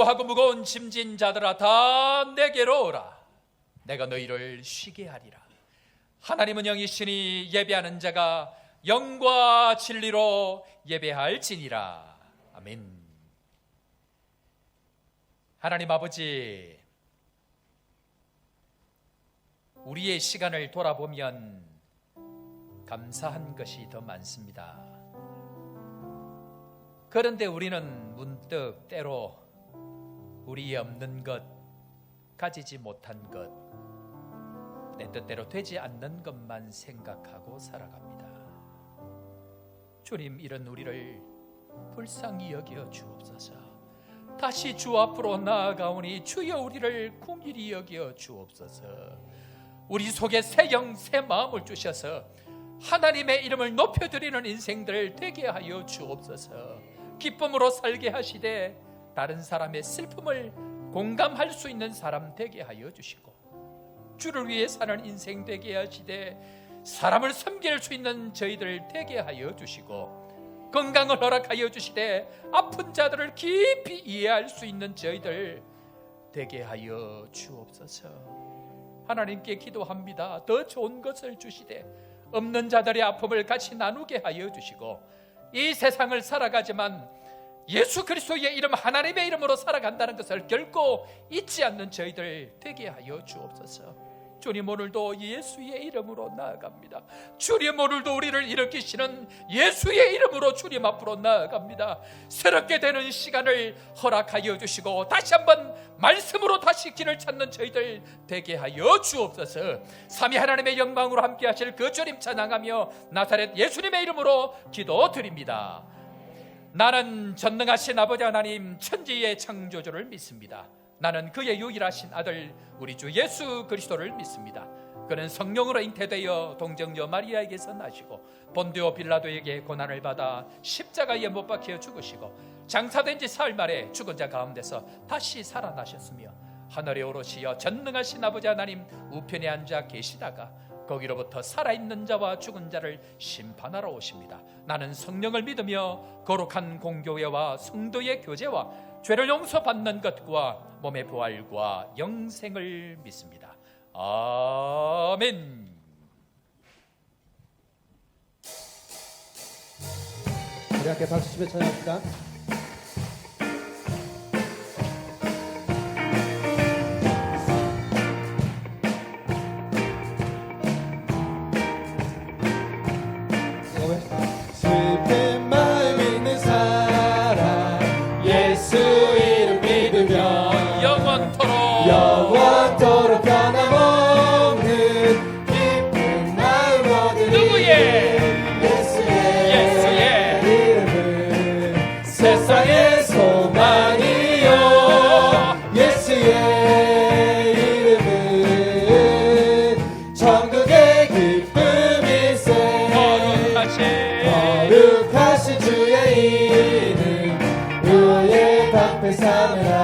수고하고 무거운 짐진 자들아 다 내게로 오라. 내가 너희를 쉬게 하리라. 하나님은 영이시니 예배하는 자가 영과 진리로 예배할지니라. 아멘. 하나님 아버지, 우리의 시간을 돌아보면 감사한 것이 더 많습니다. 그런데 우리는 문득 때로 우리의 없는 것, 가지지 못한 것, 내 뜻대로 되지 않는 것만 생각하고 살아갑니다. 주님, 이런 우리를 불쌍히 여겨 주옵소서. 다시 주 앞으로 나아가오니 주여 우리를 긍휼히 여겨 주옵소서. 우리 속에 새 영, 새 마음을 주셔서 하나님의 이름을 높여드리는 인생들 되게 하여 주옵소서. 기쁨으로 살게 하시되 다른 사람의 슬픔을 공감할 수 있는 사람 되게 하여 주시고, 주를 위해 사는 인생 되게 하시되 사람을 섬길 수 있는 저희들 되게 하여 주시고, 건강을 허락하여 주시되 아픈 자들을 깊이 이해할 수 있는 저희들 되게 하여 주옵소서. 하나님께 기도합니다. 더 좋은 것을 주시되 없는 자들의 아픔을 같이 나누게 하여 주시고, 이 세상을 살아가지만 예수 그리스도의 이름, 하나님의 이름으로 살아간다는 것을 결코 잊지 않는 저희들 되게 하여 주옵소서. 주님, 오늘도 예수의 이름으로 나아갑니다. 주님, 오늘도 우리를 일으키시는 예수의 이름으로 주님 앞으로 나아갑니다. 새롭게 되는 시간을 허락하여 주시고 다시 한번 말씀으로 다시 길을 찾는 저희들 되게 하여 주옵소서. 삼위 하나님의 영광으로 함께 하실 그 주님 찬양하며 나사렛 예수님의 이름으로 기도드립니다. 나는 전능하신 아버지 하나님, 천지의 창조주를 믿습니다. 나는 그의 유일하신 아들 우리 주 예수 그리스도를 믿습니다. 그는 성령으로 잉태되어 동정녀 마리아에게서 나시고 본디오 빌라도에게 고난을 받아 십자가에 못 박혀 죽으시고 장사된 지 사흘 만에 죽은 자 가운데서 다시 살아나셨으며 하늘에 오르시어 전능하신 아버지 하나님 우편에 앉아 계시다가 거기로부터 살아있는 자와 죽은 자를 심판하러 오십니다. 나는 성령을 믿으며 거룩한 공교회와 성도의 교제와 죄를 용서받는 것과 몸의 부활과 영생을 믿습니다. 아멘. 우리 함께 박수치며 찬양합시다. 슬픈 마음 있는 사람 예수 이름 믿으며 영원토록 변함없는 기쁜 마음 얻으리. 누구의? 예수의 이름은 세상의 소망이요, 예수의 이름은 천국의 기쁨일세. 거룩하신 주의 이름 우리의 방패 삼으라.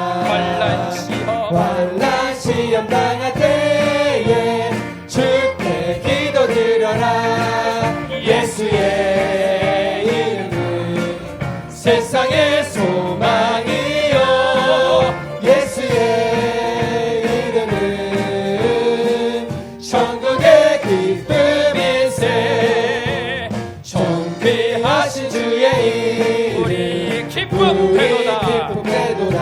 환난 시험 당할 때에 주께 기도드려라. 예수의 이름은 세상의 소망이요, 예수의 이름은 천국의 기쁨일세. 존귀하신 주의 이름 우리 기쁨 되도다.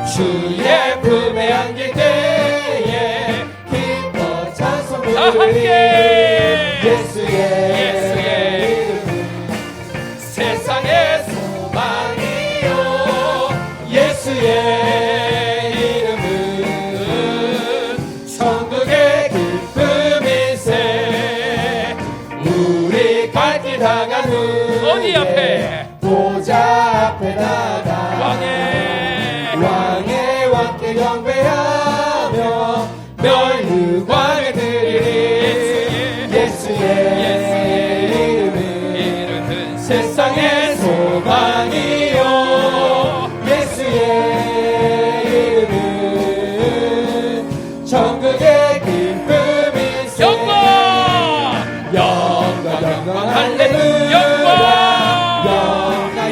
주의 품에 안길 때에 기뻐 찬송 다 함께 예수의 이름은 세상의 소망이요, 예수의 이름은 천국의 기쁨일세. 우리 갈 길 다간 후에 어디 앞에? 보좌 앞에 나가 왕의 왕께 경배하며 멸류관을 드리리. 예수의 이름은 세상의 소망이요, 예수의 이름은 천국의 기쁨일세. 영광 할렐루야.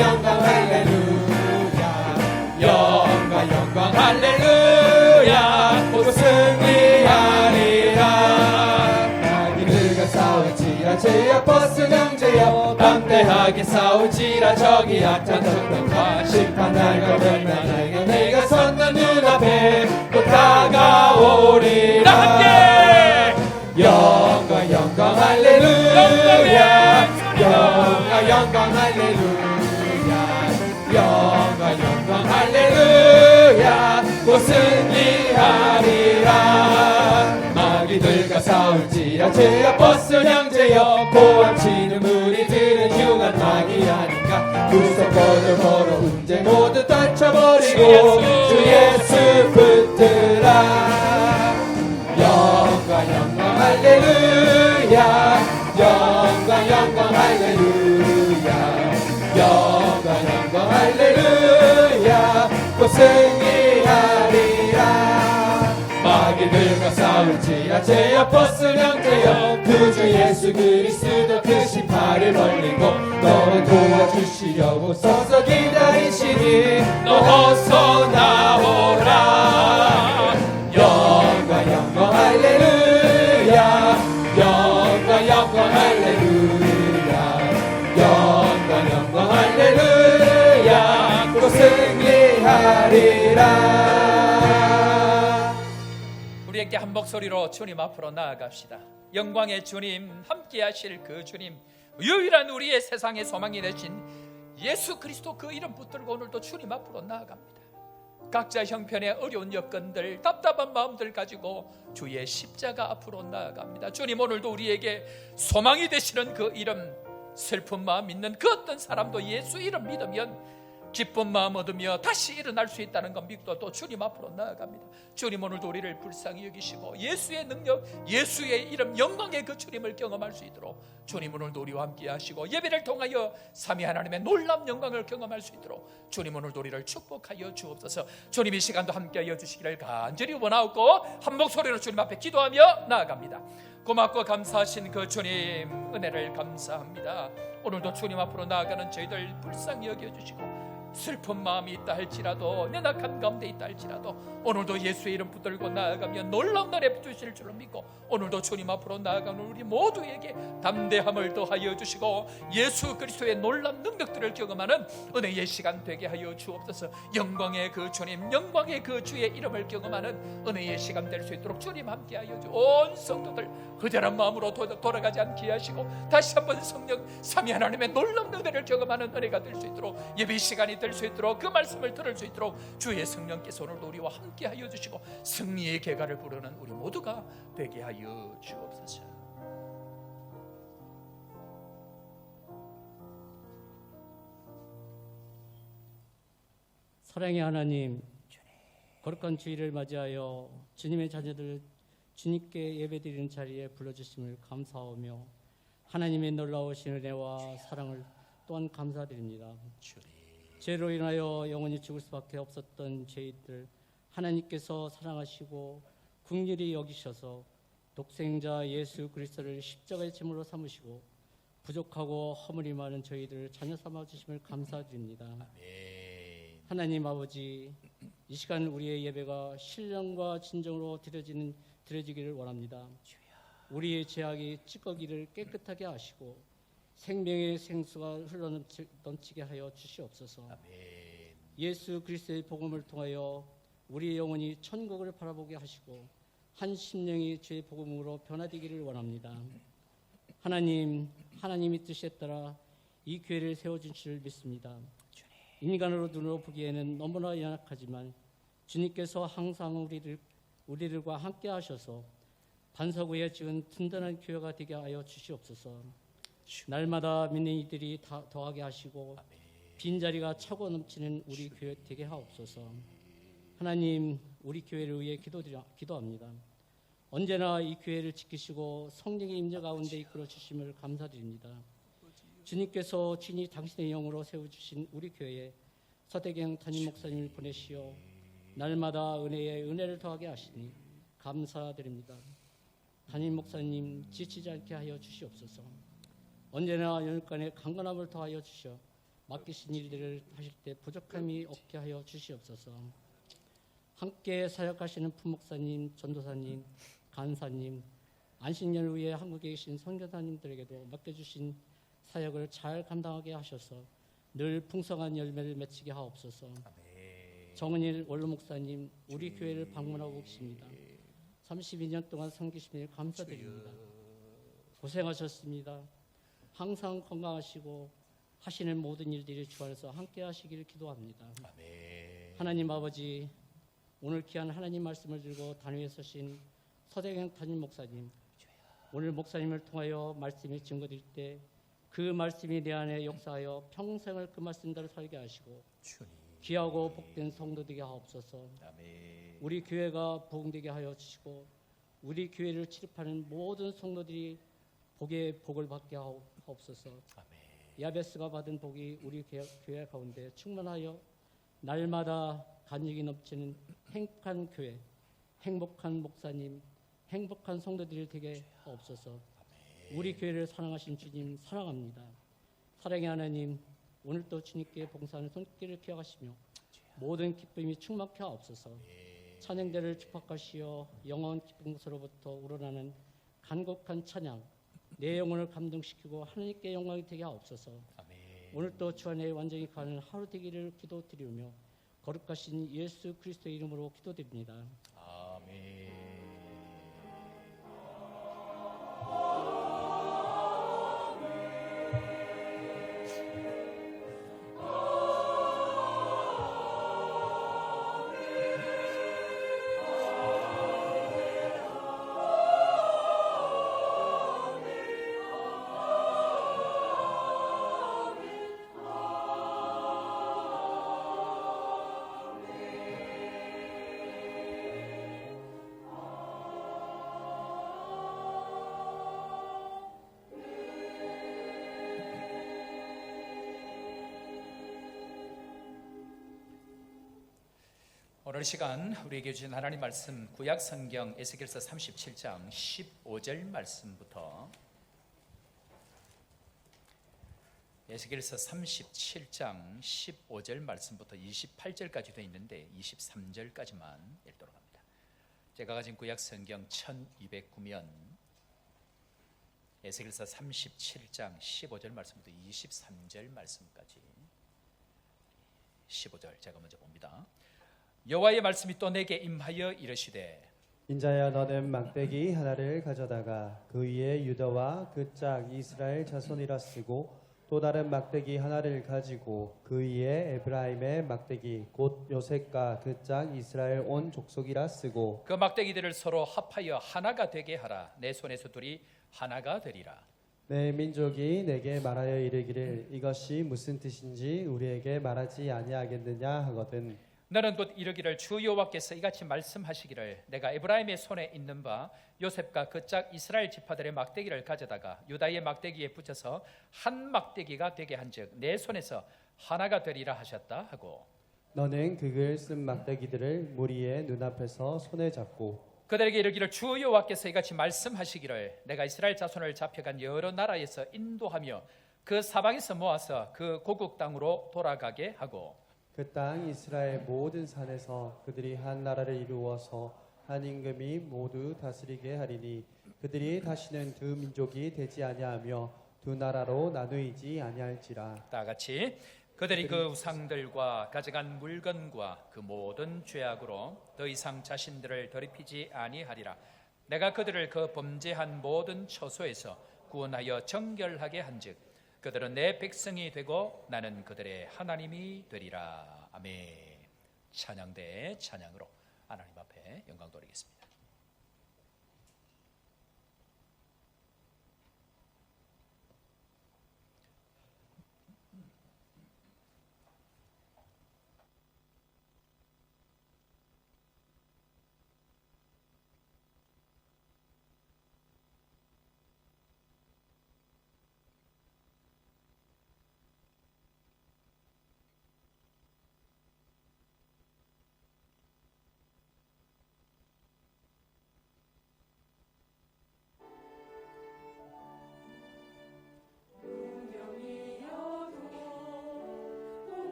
영광 할렐루야. 할렐루야 곧 승리하리라. 마귀들과 싸울지라 제여 버스 형제여 담대하게 싸울지라 저기 악한 정당과 심판날과 멸망날과 내가 섰는 눈앞에 곧 다가오리라. 함께 영광 영광 할렐루야 영광 할렐루야 영광 할렐루야 곧 승리하리라. 마귀들과 싸울지라 제여 버스 형제여 고함치는 우리들은 흉한 마귀 아닌가. 구석거들 걸어 문제 모두 떨쳐버리고 주 예수 붙들라. 영광 할렐루야 영광 할렐루야 영광 할렐루야 곧 승리하리라. 마귀들과 싸울지라 제여 버스 형제여 구주 예수 그리스도 크신 팔을 벌리고 너를 도와주시려고 서서 기다리시니 너 어서 나오라. 영광 할렐루야 영광 할렐루야 영광 할렐루야 곧 승리하리라. 우리에게 한 목소리로 주님 앞으로 나아갑시다. 영광의 주님, 함께 하실 그 주님, 유일한 우리의 세상의 소망이 되신 예수 그리스도 그 이름 붙들고 오늘도 주님 앞으로 나아갑니다. 각자 형편의 어려운 여건들, 답답한 마음들 가지고 주의 십자가 앞으로 나아갑니다. 주님, 오늘도 우리에게 소망이 되시는 그 이름, 슬픈 마음 있는 그 어떤 사람도 예수 이름 믿으면 기쁜 마음 얻으며 다시 일어날 수 있다는 것 믿고 또 주님 앞으로 나아갑니다. 주님, 오늘도 우리를 불쌍히 여기시고 예수의 능력, 예수의 이름, 영광의 그 주님을 경험할 수 있도록 주님 오늘도 우리와 함께 하시고 예배를 통하여 삼위 하나님의 놀라운 영광을 경험할 수 있도록 주님 오늘도 우리를 축복하여 주옵소서. 주님, 이 시간도 함께하여 주시기를 간절히 원하옵고 한 목소리로 주님 앞에 기도하며 나아갑니다. 고맙고 감사하신 그 주님 은혜를 감사합니다. 오늘도 주님 앞으로 나아가는 저희들 불쌍히 여겨주시고 슬픈 마음이 있다 할지라도 내낙한 가운데 있다 할지라도 오늘도 예수의 이름 붙들고 나아가며 놀라운 은혜 주실 줄을 믿고 오늘도 주님 앞으로 나아가는 우리 모두에게 담대함을 더하여 주시고 예수 그리스도의 놀라운 능력들을 경험하는 은혜의 시간 되게 하여 주옵소서. 영광의 그 주님, 영광의 그 주의 이름을 경험하는 은혜의 시간 될 수 있도록 주님 함께하여 주. 온 성도들 허전한 마음으로 돌아가지 않게 하시고 다시 한번 성령 삼위 하나님의 놀라운 은혜를 경험하는 은혜가 될 수 있도록 예배 시간이 될 수 있도록 그 말씀을 들을 수 있도록 주의 성령께서 오늘도 우리와 함께하여 주시고 승리의 계가를 부르는 우리 모두가 되게 하여 주옵소서. 사랑의 하나님, 거룩한 주일을 맞이하여 주님의 자녀들 주님께 예배드리는 자리에 불러주심을 감사하며 하나님의 놀라우신 은혜와 사랑을 또한 감사드립니다. 죄로 인하여 영원히 죽을 수밖에 없었던 죄인들 하나님께서 사랑하시고 긍휼히 여기셔서 독생자 예수 그리스도를 십자가의 제물로 삼으시고 부족하고 허물이 많은 저희들을 자녀 삼아 주심을 감사드립니다. 하나님 아버지, 이 시간 우리의 예배가 신령과 진정으로 드려지기를 원합니다. 우리의 죄악이 찌꺼기를 깨끗하게 하시고 생명의 생수가 흘러넘치게 하여 주시옵소서. 예수 그리스도의 복음을 통하여 우리의 영혼이 천국을 바라보게 하시고 한 심령이 주의 복음으로 변화되기를 원합니다. 하나님, 하나님의 뜻에 따라 이 교회를 세워준 줄 믿습니다. 인간으로 눈으로 보기에는 너무나 연약하지만 주님께서 항상 우리들과 함께 하셔서 반석 위에 지은 든든한 교회가 되게 하여 주시옵소서. 날마다 믿는 이들이 더하게 하시고 빈자리가 차고 넘치는 우리 교회 되게 하옵소서. 하나님, 우리 교회를 위해 기도합니다. 언제나 이 교회를 지키시고 성령의 임재 가운데 이끌어 주심을 감사드립니다. 주님께서 친히 당신의 영으로 세워주신 우리 교회에 서대경 담임 목사님을 보내시어 날마다 은혜를 더하게 하시니 감사드립니다. 담임 목사님 지치지 않게 하여 주시옵소서. 언제나 연육간에 강건함을 더하여 주셔 맡기신 일들을 하실 때 부족함이 없게 하여 주시옵소서. 함께 사역하시는 부목사님, 전도사님, 간사님, 안식년을 위해 한국에 계신 선교사님들에게도 맡겨주신 사역을 잘 감당하게 하셔서 늘 풍성한 열매를 맺히게 하옵소서. 정은일 원로 목사님, 우리 교회를 방문하고 계십니다. 32년 동안 섬기신 일 감사드립니다. 고생하셨습니다. 항상 건강하시고 하시는 모든 일들이 주 안에서 함께 하시기를 기도합니다. 하나님 아버지, 오늘 귀한 하나님 말씀을 들고 단위에 서신 서대경 담임 목사님, 오늘 목사님을 통하여 말씀이 증거될 때 그 말씀이 내 안에 역사하여 평생을 그 말씀대로 살게 하시고 귀하고 복된 성도 되게 하옵소서. 우리 교회가 부흥되게 하여 주시고 우리 교회를 출입하는 모든 성도들이 복을 받게 하옵소서. 야베스가 받은 복이 우리 교회 가운데 충만하여 날마다 간증이 넘치는 행복한 교회, 행복한 목사님, 행복한 성도들이 되게 하옵소서. 우리 교회를 사랑하신 주님 사랑합니다. 사랑의 하나님, 오늘도 주님께 봉사하는 손길을 기억하시며 모든 기쁨이 충만케 하옵소서. 찬양대를 축복하시어 영원 기쁜 곳으로부터 우러나는 간곡한 찬양, 내 영혼을 감동시키고 하나님께 영광이 되게 하옵소서. 오늘도 주 안에 완전히 가는 하루 되기를 기도드리며 거룩하신 예수 그리스도의 이름으로 기도드립니다. 아멘. 오늘 시간 우리에게 주신 하나님 말씀 구약 성경 에스겔서 37장 15절 말씀부터 에스겔서 37장 15절 말씀부터 28절까지 되어 있는데 23절까지만 읽도록 합니다. 제가 가진 구약 성경 1209면 에스겔서 37장 15절 말씀부터 23절 말씀까지 15절 제가 먼저 봅니다. 여호와의 말씀이 또 내게 임하여 이르시되 인자야, 너는 막대기 하나를 가져다가 그 위에 유다와 그 짝 이스라엘 자손이라 쓰고 또 다른 막대기 하나를 가지고 그 위에 에브라임의 막대기 곧 요셉과 그 짝 이스라엘 온 족속이라 쓰고 그 막대기들을 서로 합하여 하나가 되게 하라. 내 손에서 둘이 하나가 되리라. 내 민족이 내게 말하여 이르기를 이것이 무슨 뜻인지 우리에게 말하지 아니하겠느냐 하거든. 너는 곧 이르기를 주 여호와께서 이같이 말씀하시기를 내가 에브라임의 손에 있는 바 요셉과 그 짝 이스라엘 지파들의 막대기를 가져다가 유다의 막대기에 붙여서 한 막대기가 되게 한즉 내 손에서 하나가 되리라 하셨다 하고 너는 그글 쓴 막대기들을 무리의 눈앞에서 손에 잡고 그들에게 이르기를 주 여호와께서 이같이 말씀하시기를 내가 이스라엘 자손을 잡혀간 여러 나라에서 인도하며 그 사방에서 모아서 그 고국 땅으로 돌아가게 하고 그 땅 이스라엘 모든 산에서 그들이 한 나라를 이루어서 한 임금이 모두 다스리게 하리니 그들이 다시는 두 민족이 되지 아니하며 두 나라로 나누이지 아니할지라. 다 같이 그들이 그 우상들과 가져간 물건과 그 모든 죄악으로 더 이상 자신들을 더럽히지 아니하리라. 내가 그들을 그 범죄한 모든 처소에서 구원하여 정결하게 한즉 그들은 내 백성이 되고 나는 그들의 하나님이 되리라. 아멘. 찬양대의 찬양으로 하나님 앞에 영광 돌리겠습니다.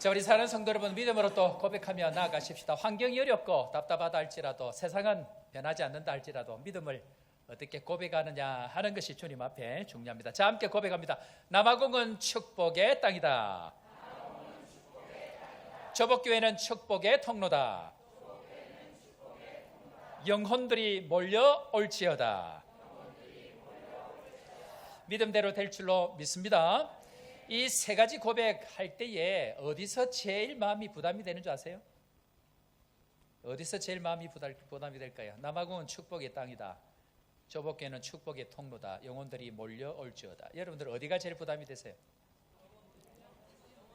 자, 우리 사랑하는 성도 여러분, 믿음으로 또 고백하며 나아가십시다. 환경이 어렵고 답답하다 할지라도, 세상은 변하지 않는다 할지라도 믿음을 어떻게 고백하느냐 하는 것이 주님 앞에 중요합니다. 자, 함께 고백합니다. 남아공은 축복의 땅이다. 저복교회는 축복의 통로다. 영혼들이 몰려올지어다. 믿음대로 될 줄로 믿습니다. 이 세 가지 고백할 때에 어디서 제일 마음이 부담이 되는 줄 아세요? 어디서 제일 마음이 부담이 될까요? 남아공은 축복의 땅이다. 저복교회는 축복의 통로다. 영혼들이 몰려올지어다. 여러분들 어디가 제일 부담이 되세요?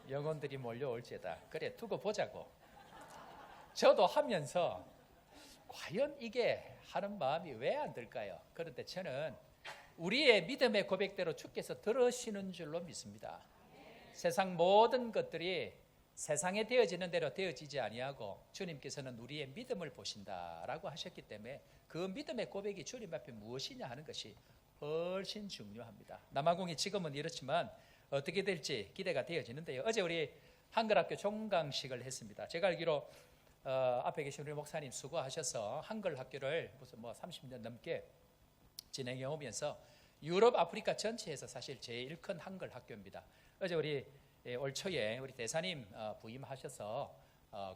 영혼들이 몰려올지어다. 그래, 두고 보자고. 저도 하면서 과연 이게 하는 마음이 왜 안 들까요? 그런데 저는 우리의 믿음의 고백대로 주께서 들으시는 줄로 믿습니다. 세상 모든 것들이 세상에 되어지는 대로 되어지지 아니하고 주님께서는 우리의 믿음을 보신다라고 하셨기 때문에 그 믿음의 고백이 주님 앞에 무엇이냐 하는 것이 훨씬 중요합니다. 남아공이 지금은 이렇지만 어떻게 될지 기대가 되어지는데요. 어제 우리 한글학교 종강식을 했습니다. 제가 알기로 앞에 계신 우리 목사님 수고하셔서 한글학교를 무슨 30년 넘게 진행해 오면서 유럽, 아프리카 전체에서 사실 제일 큰 한글 학교입니다. 어제 우리 올 초에 우리 대사님 부임하셔서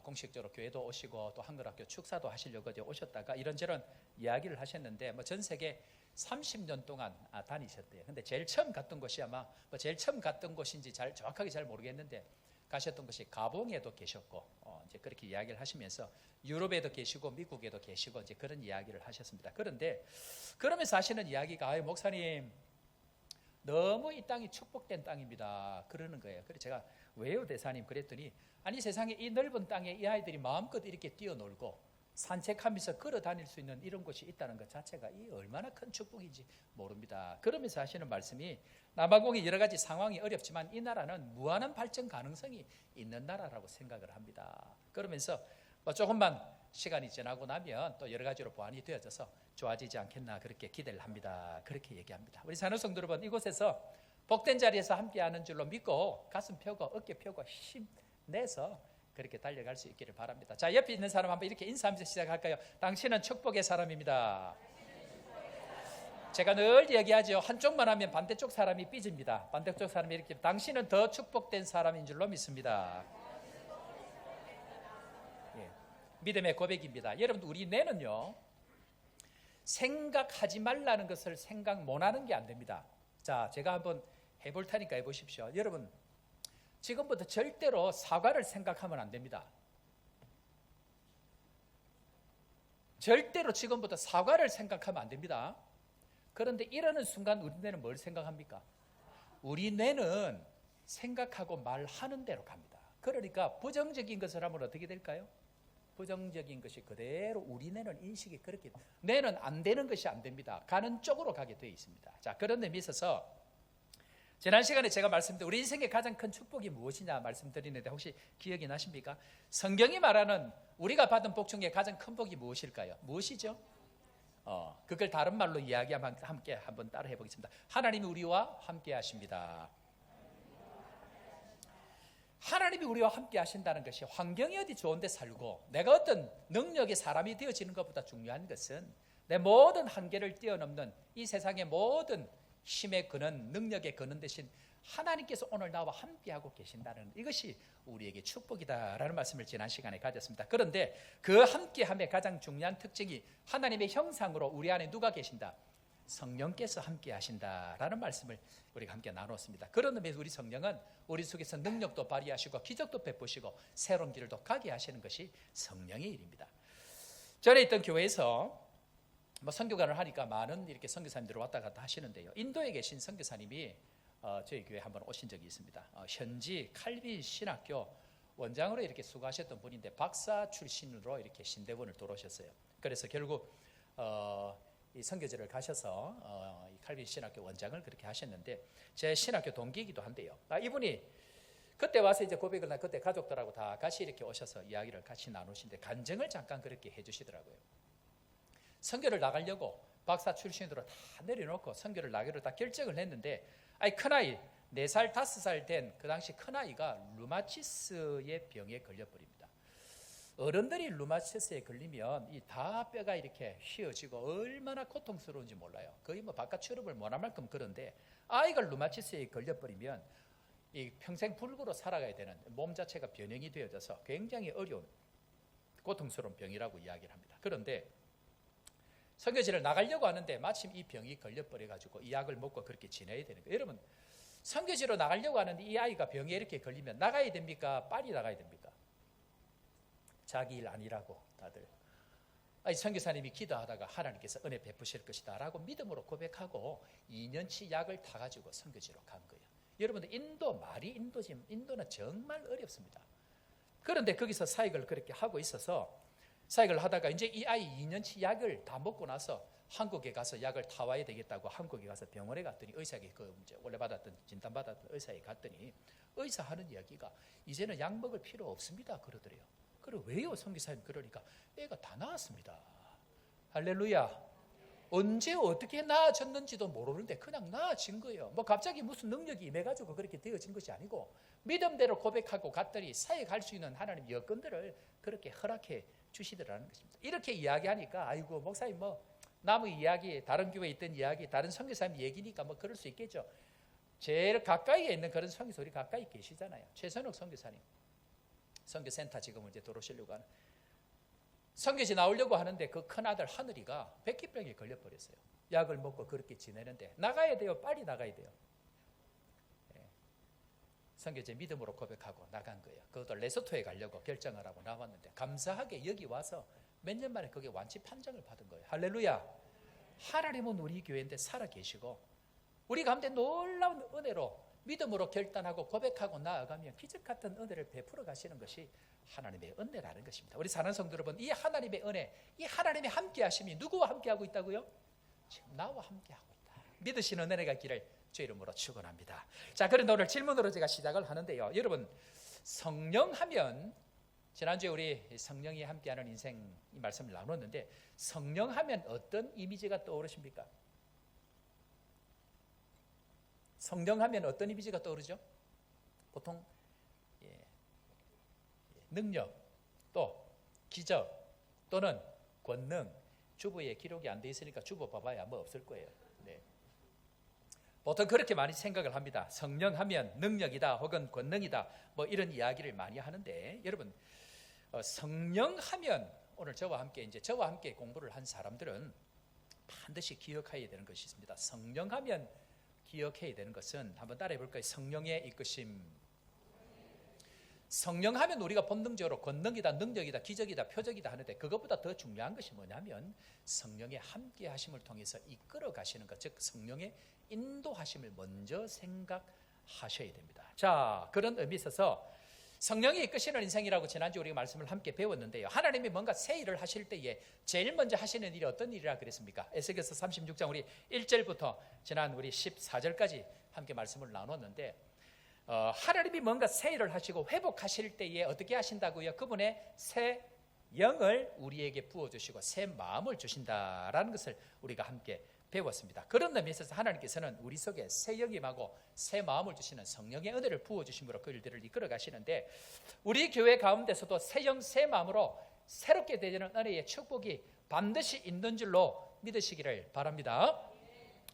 공식적으로 교회도 오시고 또 한글 학교 축사도 하시려고 오셨다가 이런저런 이야기를 하셨는데 전 세계 30년 동안 다니셨대요. 근데 제일 처음 갔던 곳이 아마 제일 처음 갔던 곳인지 정확하게 잘 모르겠는데 가셨던 곳이 가봉에도 계셨고 이제 그렇게 이야기를 하시면서 유럽에도 계시고 미국에도 계시고 이제 그런 이야기를 하셨습니다. 그런데 그러면서 하시는 이야기가 목사님 너무 이 땅이 축복된 땅입니다. 그러는 거예요. 그래서 제가 왜요 대사님 그랬더니 아니 세상에 이 넓은 땅에 이 아이들이 마음껏 이렇게 뛰어놀고 산책하면서 걸어 다닐 수 있는 이런 곳이 있다는 것 자체가 이 얼마나 큰 축복인지 모릅니다. 그러면서 하시는 말씀이 남아공이 여러 가지 상황이 어렵지만 이 나라는 무한한 발전 가능성이 있는 나라라고 생각을 합니다. 그러면서 조금만 시간이 지나고 나면 또 여러 가지로 보완이 되어져서 좋아지지 않겠나 그렇게 기대를 합니다. 그렇게 얘기합니다. 우리 사는 성도 여러분 이곳에서 복된 자리에서 함께하는 줄로 믿고 가슴 펴고 어깨 펴고 힘내서 그렇게 달려갈 수 있기를 바랍니다. 자, 옆에 있는 사람 한번 이렇게 인사하면서 시작할까요? 당신은 축복의 사람입니다. 제가 늘 얘기하죠. 한쪽만 하면 반대쪽 사람이 삐집니다. 반대쪽 사람이 이렇게 당신은 더 축복된 사람인 줄로 믿습니다. 예, 믿음의 고백입니다. 여러분 우리 뇌는요 생각하지 말라는 것을 생각 못하는 게 안 됩니다. 자, 제가 한번 해볼 테니까 해보십시오. 여러분 지금부터 절대로 사과를 생각하면 안 됩니다. 절대로 지금부터 사과를 생각하면 안 됩니다. 그런데 이러는 순간 우리 뇌는 뭘 생각합니까? 우리 뇌는 생각하고 말하는 대로 갑니다. 그러니까 부정적인 것을 하면 어떻게 될까요? 부정적인 것이 그대로 우리 뇌는 인식이 그렇게 뇌는 안 되는 것이 안 됩니다. 가는 쪽으로 가게 되어 있습니다. 자, 그런 데 있어서 지난 시간에 제가 말씀드린 우리 인생의 가장 큰 축복이 무엇이냐 말씀드리는데 혹시 기억이 나십니까? 성경이 말하는 우리가 받은 복 중에 가장 큰 복이 무엇일까요? 무엇이죠? 그걸 다른 말로 이야기하면 함께 한번 따라 해보겠습니다. 하나님이 우리와 함께 하십니다. 하나님이 우리와 함께 하신다는 것이 환경이 어디 좋은 데 살고 내가 어떤 능력의 사람이 되어지는 것보다 중요한 것은 내 모든 한계를 뛰어넘는 이 세상의 모든 힘의 근원, 능력의 근원 대신 하나님께서 오늘 나와 함께하고 계신다는 이것이 우리에게 축복이다라는 말씀을 지난 시간에 가졌습니다. 그런데 그 함께함의 가장 중요한 특징이 하나님의 형상으로 우리 안에 누가 계신다? 성령께서 함께 하신다라는 말씀을 우리가 함께 나눴습니다. 그런 의미에서 우리 성령은 우리 속에서 능력도 발휘하시고 기적도 베푸시고 새로운 길을 또 가게 하시는 것이 성령의 일입니다. 전에 있던 교회에서 선교관을 하니까 많은 이렇게 선교사님들이 왔다 갔다 하시는데요. 인도에 계신 선교사님이 저희 교회에 한번 오신 적이 있습니다. 현지 칼빈 신학교 원장으로 이렇게 수고하셨던 분인데 박사 출신으로 이렇게 신대원을 들어오셨어요. 그래서 결국 이 선교지를 가셔서 이 칼빈 신학교 원장을 그렇게 하셨는데 제 신학교 동기이기도 한데요. 이분이 그때 와서 이제 고백을 나 그때 가족들하고 다 같이 이렇게 오셔서 이야기를 같이 나누시는데 간증을 잠깐 그렇게 해주시더라고요. 선교를 나가려고 박사 출신으로 다 내려놓고 선교를 나기로 다 결정을 했는데 큰아이 4살 5살 된 그 당시 큰아이가 류마티스의 병에 걸려버립니다. 어른들이 류마티스에 걸리면 이 다 뼈가 이렇게 휘어지고 얼마나 고통스러운지 몰라요. 거의 뭐 바깥 출입을 못할 만큼 그런데 아이가 류마티스에 걸려버리면 이 평생 불구로 살아가야 되는 몸 자체가 변형이 되어져서 굉장히 어려운 고통스러운 병이라고 이야기를 합니다. 그런데 선교지를 나가려고 하는데 마침 이 병이 걸려버려가지고 이 약을 먹고 그렇게 지내야 되는 거예요. 여러분, 선교지로 나가려고 하는데 이 아이가 병에 이렇게 걸리면 나가야 됩니까? 빨리 나가야 됩니까? 자기 일 아니라고 다들. 선교사님이 기도하다가 하나님께서 은혜 베푸실 것이다 라고 믿음으로 고백하고 2년치 약을 타가지고 선교지로 간 거예요. 여러분들 말이 인도지만 인도는 정말 어렵습니다. 그런데 거기서 사역을 그렇게 하고 있어서 사역을 하다가 이제 이 아이 2년치 약을 다 먹고 나서 한국에 가서 약을 타와야 되겠다고 한국에 가서 병원에 갔더니 의사에게 원래 진단받았던 의사에 갔더니 의사 하는 이야기가 이제는 약 먹을 필요 없습니다 그러더래요. 그래 왜요 선교사님? 그러니까 애가 다 나았습니다. 할렐루야. 언제 어떻게 나아졌는지도 모르는데 그냥 나아진 거예요. 뭐 갑자기 무슨 능력이 임해가지고 그렇게 되어진 것이 아니고 믿음대로 고백하고 갔더니 사역할 수 있는 하나님 여건들을 그렇게 허락해 주시더라는 것입니다. 이렇게 이야기하니까 아이고 목사님 뭐 남의 이야기, 다른 교회에 있던 이야기, 다른 선교사님 얘기니까 뭐 그럴 수 있겠죠. 제일 가까이에 있는 그런 선교사 우리 가까이 계시잖아요. 최선욱 선교사님 선교센터 지금 이제 들어오시려고 하는 선교지 나오려고 하는데 그 큰아들 하늘이가 백기병에 걸려버렸어요. 약을 먹고 그렇게 지내는데 나가야 돼요. 빨리 나가야 돼요. 선교지 믿음으로 고백하고 나간 거예요. 그것도 레소토에 가려고 결정을 하고 나왔는데 감사하게 여기 와서 몇 년 만에 그게 완치 판정을 받은 거예요. 할렐루야. 하나님은 우리 교회인데 살아계시고 우리 가운데 놀라운 은혜로 믿음으로 결단하고 고백하고 나아가면 기적 같은 은혜를 베풀어 가시는 것이 하나님의 은혜라는 것입니다. 우리 사는 성도 여러분, 이 하나님의 은혜, 이 하나님의 함께 하심이 누구와 함께 하고 있다고요? 지금 나와 함께 하고 있다. 믿으시는 은혜가 있기를 주 이름으로 축원합니다. 자, 그런데 오늘 질문으로 제가 시작을 하는데요. 여러분, 성령하면 지난주에 우리 성령이 함께하는 인생 이 말씀을 나눴는데 성령하면 어떤 이미지가 떠오르십니까? 성령하면 어떤 이미지가 떠오르죠? 보통 능력, 또 기적, 또는 권능, 주보에 기록이 안 돼 있으니까 주보 봐봐야 뭐 없을 거예요. 네. 보통 그렇게 많이 생각을 합니다. 성령하면 능력이다 혹은 권능이다 뭐 이런 이야기를 많이 하는데 여러분 성령하면 오늘 저와 함께 공부를 한 사람들은 반드시 기억해야 되는 것이 있습니다. 성령하면 기억해야 되는 것은 한번 따라해 볼까요? 성령의 이끄심. 성령하면 우리가 본능적으로 권능이다, 능력이다, 기적이다, 표적이다 하는데 그것보다 더 중요한 것이 뭐냐면 성령의 함께 하심을 통해서 이끌어 가시는 것, 즉 성령의 인도하심을 먼저 생각하셔야 됩니다. 자, 그런 의미에 있어서 성령이 이끄시는 인생이라고 지난주 우리가 말씀을 함께 배웠는데요. 하나님이 뭔가 새 일을 하실 때에 제일 먼저 하시는 일이 어떤 일이라 그랬습니까? 에스겔서 36장 우리 1절부터 지난 우리 14절까지 함께 말씀을 나눴는데 하나님이 뭔가 새 일을 하시고 회복하실 때에 어떻게 하신다고요? 그분의 새 영을 우리에게 부어주시고 새 마음을 주신다라는 것을 우리가 함께 배웠습니다. 그런 의미에서 하나님께서는 우리 속에 새 영임하고 새 마음을 주시는 성령의 은혜를 부어주심으로 그 일들을 이끌어 가시는데 우리 교회 가운데서도 새 영, 새 마음으로 새롭게 되는 은혜의 축복이 반드시 있는 줄로 믿으시기를 바랍니다.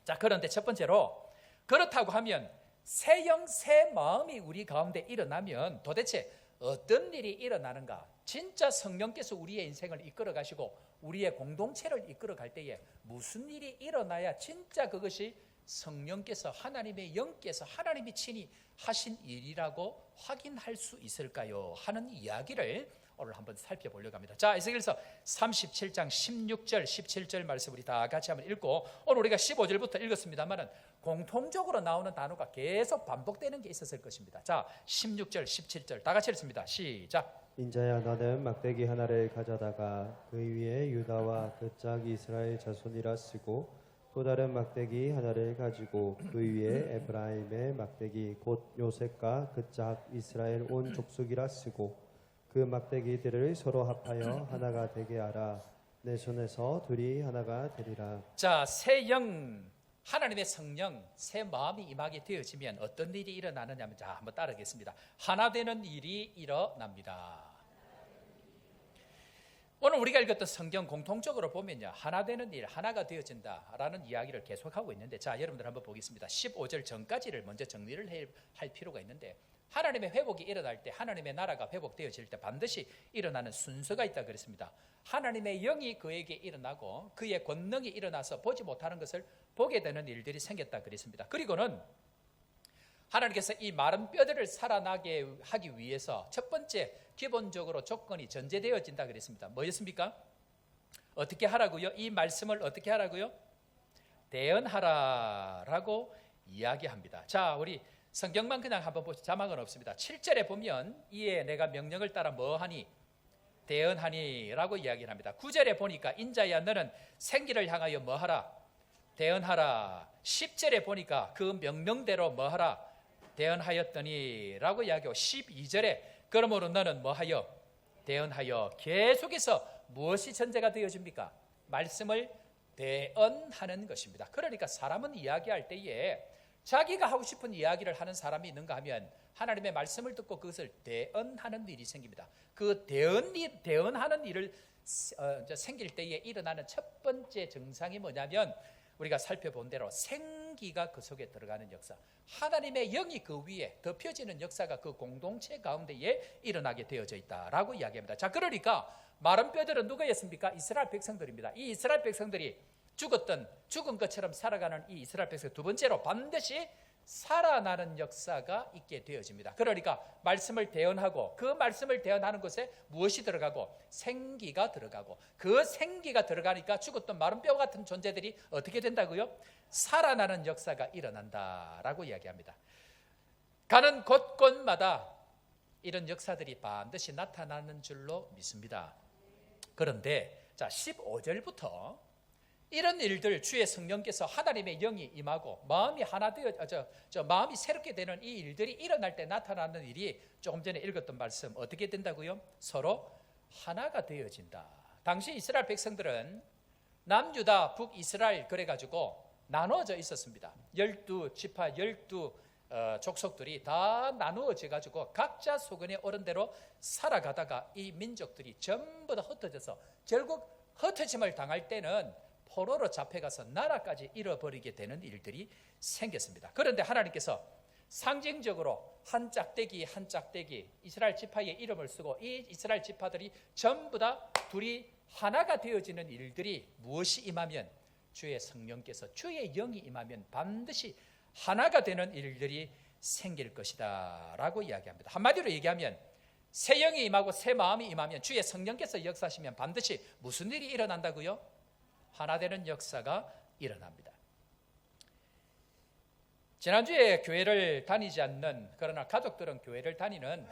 자, 그런데 첫 번째로 그렇다고 하면 새 영, 새 마음이 우리 가운데 일어나면 도대체 어떤 일이 일어나는가? 진짜 성령께서 우리의 인생을 이끌어 가시고 우리의 공동체를 이끌어 갈 때에 무슨 일이 일어나야 진짜 그것이 성령께서 하나님의 영께서 하나님이 친히 하신 일이라고 확인할 수 있을까요? 하는 이야기를 오늘 한번 살펴보려고 합니다. 자, 에스겔서 37장 16절 17절 말씀 우리 다 같이 한번 읽고 오늘 우리가 15절부터 읽었습니다만은 공통적으로 나오는 단어가 계속 반복되는 게 있었을 것입니다. 자, 16절 17절 다 같이 읽습니다. 시작. 인자야 너는 막대기 하나를 가져다가 그 위에 유다와 그 짝 이스라엘 자손이라 쓰고 또 다른 막대기 하나를 가지고 그 위에 에브라임의 막대기 곧 요셉과 그 짝 이스라엘 온 족속이라 쓰고 그 막대기들을 서로 합하여 하나가 되게 하라. 내 손에서 둘이 하나가 되리라. 자, 새 영, 하나님의 성령, 새 마음이 임하게 되어지면 어떤 일이 일어나느냐면, 자, 한번 따르겠습니다. 하나 되는 일이 일어납니다. 오늘 우리가 읽었던 성경 공통적으로 보면요, 하나 되는 일, 하나가 되어진다라는 이야기를 계속하고 있는데, 자, 여러분들 한번 보겠습니다. 15절 전까지를 먼저 정리를 할 필요가 있는데, 하나님의 회복이 일어날 때, 하나님의 나라가 회복되어질 때 반드시 일어나는 순서가 있다 그랬습니다. 하나님의 영이 그에게 일어나고 그의 권능이 일어나서 보지 못하는 것을 보게 되는 일들이 생겼다 그랬습니다. 그리고는 하나님께서 이 마른 뼈들을 살아나게 하기 위해서 첫 번째 기본적으로 조건이 전제되어진다 그랬습니다. 뭐였습니까? 어떻게 하라고요? 이 말씀을 어떻게 하라고요? 대언하라라고 이야기합니다. 자, 우리 성경만 그냥 한번 보시죠. 자막은 없습니다. 7절에 보면 이에 내가 명령을 따라 뭐하니? 대언하니라고 이야기를 합니다. 9절에 보니까 인자야 너는 생기를 향하여 뭐하라? 대언하라. 10절에 보니까 그 명령대로 뭐하라? 대언하였더니 라고 이야기하고, 12절에 그러므로 너는 뭐하여? 대언하여. 계속해서 무엇이 전제가 되어집니까? 말씀을 대언하는 것입니다. 그러니까 사람은 이야기할 때에 자기가 하고 싶은 이야기를 하는 사람이 있는가 하면 하나님의 말씀을 듣고 그것을 대언하는 일이 생깁니다. 그 대언하는 일을 생길 때에 일어나는 첫 번째 증상이 뭐냐면, 우리가 살펴본 대로 생기가 그 속에 들어가는 역사, 하나님의 영이 그 위에 덮여지는 역사가 그 공동체 가운데에 일어나게 되어져 있다라고 이야기합니다. 자, 그러니까 마른 뼈들은 누구였습니까? 이스라엘 백성들입니다. 이 이스라엘 백성들이 죽은 것처럼 살아가는 이 이스라엘 백성, 두 번째로 반드시 살아나는 역사가 있게 되어집니다. 그러니까 말씀을 대언하고, 그 말씀을 대언하는 것에 무엇이 들어가고? 생기가 들어가고, 그 생기가 들어가니까 죽었던 마른 뼈 같은 존재들이 어떻게 된다고요? 살아나는 역사가 일어난다라고 이야기합니다. 가는 곳곳마다 이런 역사들이 반드시 나타나는 줄로 믿습니다. 그런데 자, 15절부터 이런 일들, 주의 성령께서 하나님의 영이 임하고 마음이 하나 되어 마음이 새롭게 되는 이 일들이 일어날 때 나타나는 일이, 조금 전에 읽었던 말씀 어떻게 된다고요? 서로 하나가 되어진다. 당시 이스라엘 백성들은 남유다, 북이스라엘 그래가지고 나누어져 있었습니다. 12지파, 12족속들이 다 나누어져 가지고 각자 소견에 오른 대로 살아가다가 이 민족들이 전부 다 흩어져서 결국 흩어짐을 당할 때는 포로로 잡혀가서 나라까지 잃어버리게 되는 일들이 생겼습니다. 그런데 하나님께서 상징적으로 한 짝대기 한 짝대기 이스라엘 지파의 이름을 쓰고, 이 이스라엘 지파들이 전부 다 둘이 하나가 되어지는 일들이 무엇이 임하면, 주의 성령께서, 주의 영이 임하면 반드시 하나가 되는 일들이 생길 것이다 라고 이야기합니다. 한마디로 얘기하면 새 영이 임하고 새 마음이 임하면, 주의 성령께서 역사하시면 반드시 무슨 일이 일어난다고요? 하나 되는 역사가 일어납니다. 지난주에 교회를 다니지 않는, 그러나 가족들은 교회를 다니는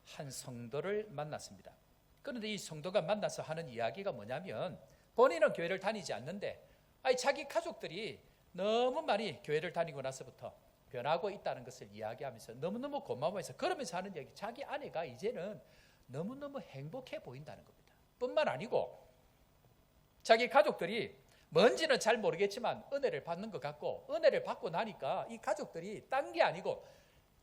한 성도를 만났습니다. 그런데 이 성도가 만나서 하는 이야기가 뭐냐면, 본인은 교회를 다니지 않는데 자기 가족들이 너무 많이 교회를 다니고 나서부터 변하고 있다는 것을 이야기하면서 너무너무 고마워해서, 그러면서 하는 얘기, 자기 아내가 이제는 너무너무 행복해 보인다는 겁니다. 뿐만 아니고 자기 가족들이 뭔지는 잘 모르겠지만 은혜를 받는 것 같고, 은혜를 받고 나니까 이 가족들이 딴 게 아니고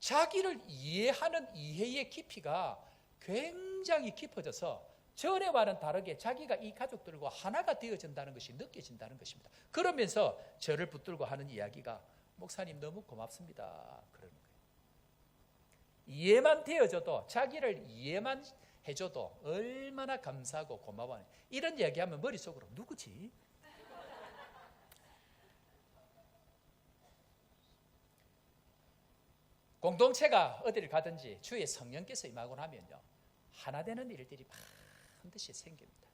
자기를 이해하는 이해의 깊이가 굉장히 깊어져서 전에와는 다르게 자기가 이 가족들과 하나가 되어진다는 것이 느껴진다는 것입니다. 그러면서 저를 붙들고 하는 이야기가, 목사님 너무 고맙습니다, 그러는 거예요. 이해만 되어져도, 자기를 이해만 해줘도 얼마나 감사하고 고마워하는, 이런 이야기하면 머릿속으로 누구지? 공동체가 어디를 가든지 주의 성령께서 임하고 나면요, 하나 되는 일들이 반드시 생깁니다.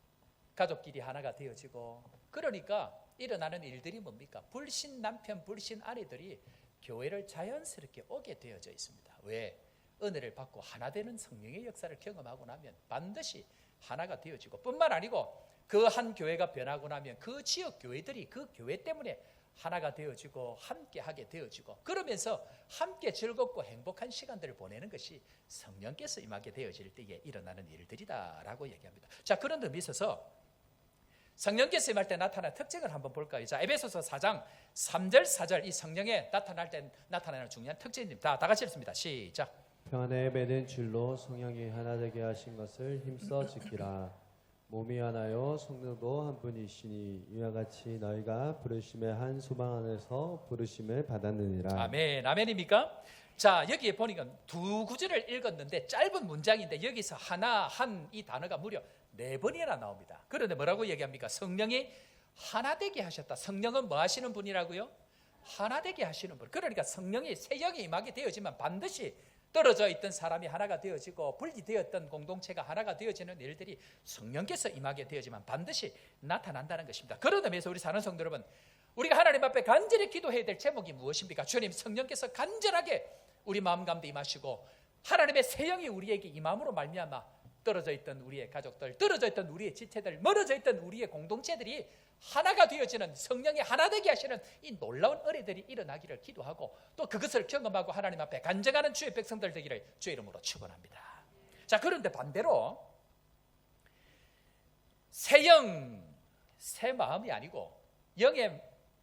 가족끼리 하나가 되어지고, 그러니까 일어나는 일들이 뭡니까? 불신 남편, 불신 아내들이 교회를 자연스럽게 오게 되어져 있습니다. 왜? 은혜를 받고 하나 되는 성령의 역사를 경험하고 나면 반드시 하나가 되어지고, 뿐만 아니고 그 한 교회가 변하고 나면 그 지역 교회들이 그 교회 때문에 하나가 되어지고 함께 하게 되어지고, 그러면서 함께 즐겁고 행복한 시간들을 보내는 것이 성령께서 임하게 되어질 때에 일어나는 일들이다라고 얘기합니다. 자, 그런 의미에 있어서 성령께서 임할 때 나타나는 특징을 한번 볼까요? 자, 에베소서 4장 3절 4절 이 성령에 나타날 때 나타나는 중요한 특징입니다. 다 같이 읽습니다. 시작. 평안에 매는 줄로 성령이 하나 되게 하신 것을 힘써 지키라. 몸이 하나요 성령도 한 분이시니 이와 같이 너희가 부르심의 한 소망 안에서 부르심을 받았느니라. 아멘. 아멘입니까? 자, 여기에 보니까 두 구절을 읽었는데 짧은 문장인데 여기서 하나, 한 이 단어가 무려 4번이나 나옵니다. 그런데 뭐라고 얘기합니까? 성령이 하나 되게 하셨다. 성령은 뭐 하시는 분이라고요? 하나 되게 하시는 분. 그러니까 성령이 새 영이 임하게 되어지만 반드시 떨어져 있던 사람이 하나가 되어지고 분리되었던 공동체가 하나가 되어지는 일들이 성령께서 임하게 되어지만 반드시 나타난다는 것입니다. 그런 의미에서 우리 사는 성도 여러분, 우리가 하나님 앞에 간절히 기도해야 될 제목이 무엇입니까? 주님, 성령께서 간절하게 우리 마음 가운데 임하시고 하나님의 새 영이 우리에게 임함으로 말미암아 떨어져 있던 우리의 가족들, 떨어져 있던 우리의 지체들, 멀어져 있던 우리의 공동체들이 하나가 되어지는 성령이 하나 되게 하시는 이 놀라운 은혜들이 일어나기를 기도하고 또 그것을 경험하고 하나님 앞에 간증하는 주의 백성들 되기를 주의 이름으로 축원합니다. 자, 그런데 반대로 새 영, 새 마음이 아니고 영의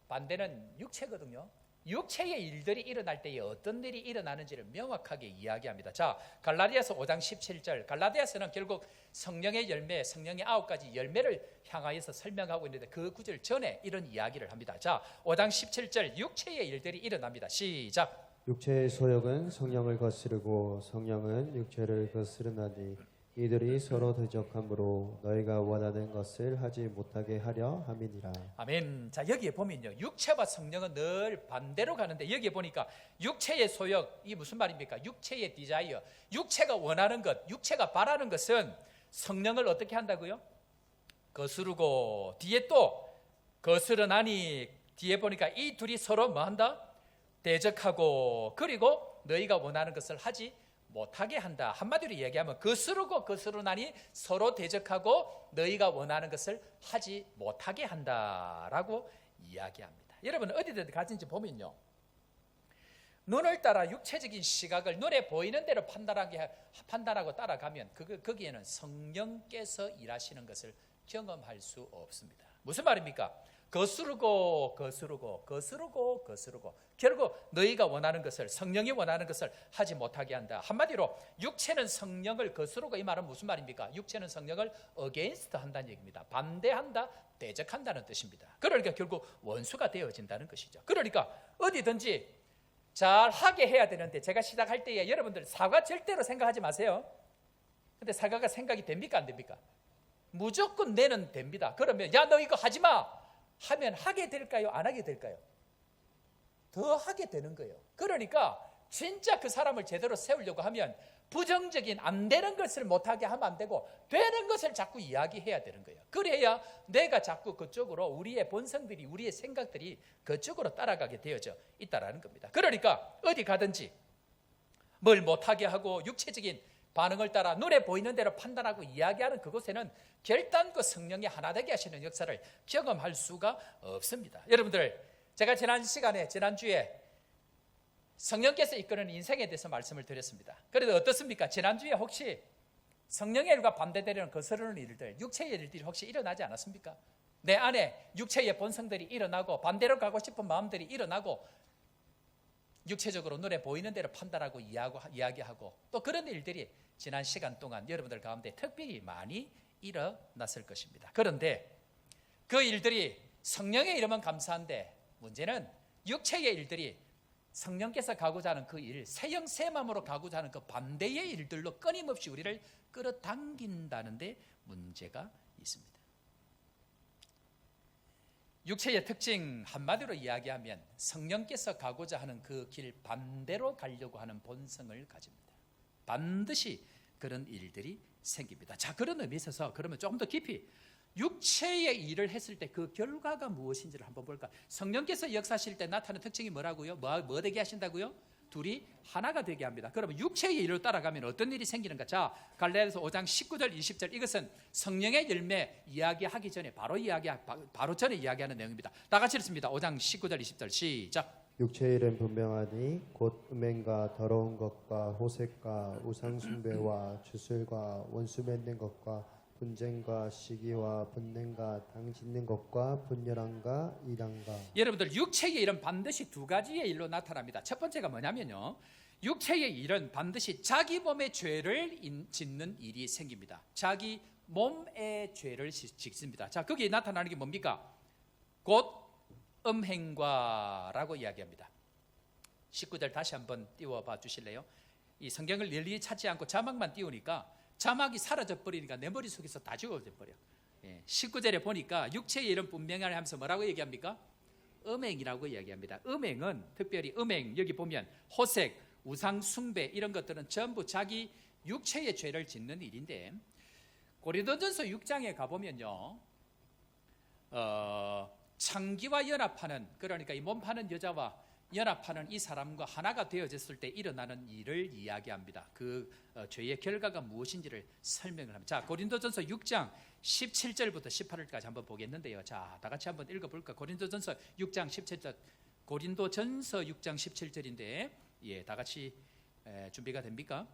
반대는 육체거든요. 육체의 일들이 일어날 때에 어떤 일이 일어나는지를 명확하게 이야기합니다. 자, 갈라디아서 5장 17절. 갈라디아서는 결국 성령의 열매, 성령의 9가지 열매를 향하여서 설명하고 있는데 그 구절 전에 이런 이야기를 합니다. 자, 5장 17절 육체의 일들이 일어납니다. 시작. 육체의 소욕은 성령을 거스르고 성령은 육체를 거스르나니 이들이 서로 대적함으로 너희가 원하는 것을 하지 못하게 하려 함이니라. 아멘. 자, 여기에 보면요, 육체와 성령은 늘 반대로 가는데 여기에 보니까 육체의 소욕, 이 무슨 말입니까? 육체의 디자이어, 육체가 원하는 것, 육체가 바라는 것은 성령을 어떻게 한다고요? 거스르고, 뒤에 또 거스르나니, 뒤에 보니까 이 둘이 서로 뭐 한다? 대적하고, 그리고 너희가 원하는 것을 하지 못하게 한다. 한마디로 얘기하면 거스르고 거스르나니 서로 대적하고 너희가 원하는 것을 하지 못하게 한다라고 이야기합니다. 여러분 어디든 가든지 보면요, 눈을 따라 육체적인 시각을 눈에 보이는 대로 판단하고 따라가면 거기에는 성령께서 일하시는 것을 경험할 수 없습니다. 무슨 말입니까? 거스르고 결국 너희가 원하는 것을, 성령이 원하는 것을 하지 못하게 한다. 한마디로 육체는 성령을 거스르고, 이 말은 무슨 말입니까? 육체는 성령을 against 한다는 얘기입니다. 반대한다, 대적한다는 뜻입니다. 그러니까 결국 원수가 되어진다는 것이죠. 그러니까 어디든지 잘 하게 해야 되는데, 제가 시작할 때에 여러분들 사과 절대로 생각하지 마세요. 근데 사과가 생각이 됩니까 안 됩니까? 무조건 내는 됩니다. 그러면 야 너 이거 하지 마 하면 하게 될까요? 안 하게 될까요? 더 하게 되는 거예요. 그러니까 진짜 그 사람을 제대로 세우려고 하면 부정적인 안 되는 것을 못하게 하면 안 되고 되는 것을 자꾸 이야기해야 되는 거예요. 그래야 내가 자꾸 그쪽으로, 우리의 본성들이, 우리의 생각들이 그쪽으로 따라가게 되어져 있다라는 겁니다. 그러니까 어디 가든지 뭘 못하게 하고 육체적인 반응을 따라 눈에 보이는 대로 판단하고 이야기하는 그곳에는 결단코 성령이 하나 되게 하시는 역사를 경험할 수가 없습니다. 여러분들, 제가 지난주에 성령께서 이끄는 인생에 대해서 말씀을 드렸습니다. 그래도 어떻습니까? 지난주에 혹시 성령의 일과 반대되는 거스르는 일들, 육체의 일들이 혹시 일어나지 않았습니까? 내 안에 육체의 본성들이 일어나고 반대로 가고 싶은 마음들이 일어나고 육체적으로 눈에 보이는 대로 판단하고 이야기하고 또 그런 일들이 지난 시간 동안 여러분들 가운데 특별히 많이 일어났을 것입니다. 그런데 그 일들이 성령의 이름은 감사한데 문제는 육체의 일들이 성령께서 가고자 하는 그 일, 새 영 새 마음으로 가고자 하는 그 반대의 일들로 끊임없이 우리를 끌어당긴다는 데 문제가 있습니다. 육체의 특징 한마디로 이야기하면 성령께서 가고자 하는 그 길 반대로 가려고 하는 본성을 가집니다. 반드시 그런 일들이 생깁니다. 자, 그런 의미에 있어서 그러면 조금 더 깊이 육체의 일을 했을 때 그 결과가 무엇인지를 한번 볼까? 성령께서 역사하실 때 나타나는 특징이 뭐라고요? 뭐 되게 하신다고요? 둘이 하나가 되게 합니다. 그러면 육체의 일을 따라가면 어떤 일이 생기는가? 자, 갈라디아서 5장 19절 20절 이것은 성령의 열매 이야기하기 전에 바로 전에 이야기하는 내용입니다. 다 같이 읽습니다. 5장 19절 20절 시작. 육체의 일은 분명하니 곧 음행과 더러운 것과 호색과 우상 숭배와 주술과 원수 맺는 것과 분쟁과 시기와 분냉과 당 짓는 것과 분열함과 이단과. 여러분들 육체의 일은 반드시 두 가지의 일로 나타납니다. 첫 번째가 뭐냐면요, 육체의 일은 반드시 자기 몸의 죄를 짓는 일이 생깁니다. 자기 몸의 죄를 짓습니다. 자, 거기에 나타나는 게 뭡니까? 곧 음행과라고 이야기합니다. 19절 다시 한번 띄워봐 주실래요? 이 성경을 널리 찾지 않고 자막만 띄우니까 자막이 사라져 버리니까 내 머릿속에서 다 지워져 버려. 19절에 보니까 육체의 일은 분명하게 하면서 뭐라고 얘기합니까? 음행이라고 이야기합니다. 음행은 특별히 음행, 여기 보면 호색, 우상 숭배 이런 것들은 전부 자기 육체의 죄를 짓는 일인데, 고린도전서 6장에 가보면요, 창기와 연합하는, 그러니까 이 몸 파는 여자와 연합하는 이 사람과 하나가 되어졌을 때 일어나는 일을 이야기합니다. 그 죄의 결과가 무엇인지를 설명을 합니다. 자, 고린도전서 6장 17절부터 18절까지 한번 보겠는데요. 자, 다 같이 한번 읽어볼까? 고린도전서 6장 17절, 고린도전서 6장 17절인데, 예, 다 같이 준비가 됩니까?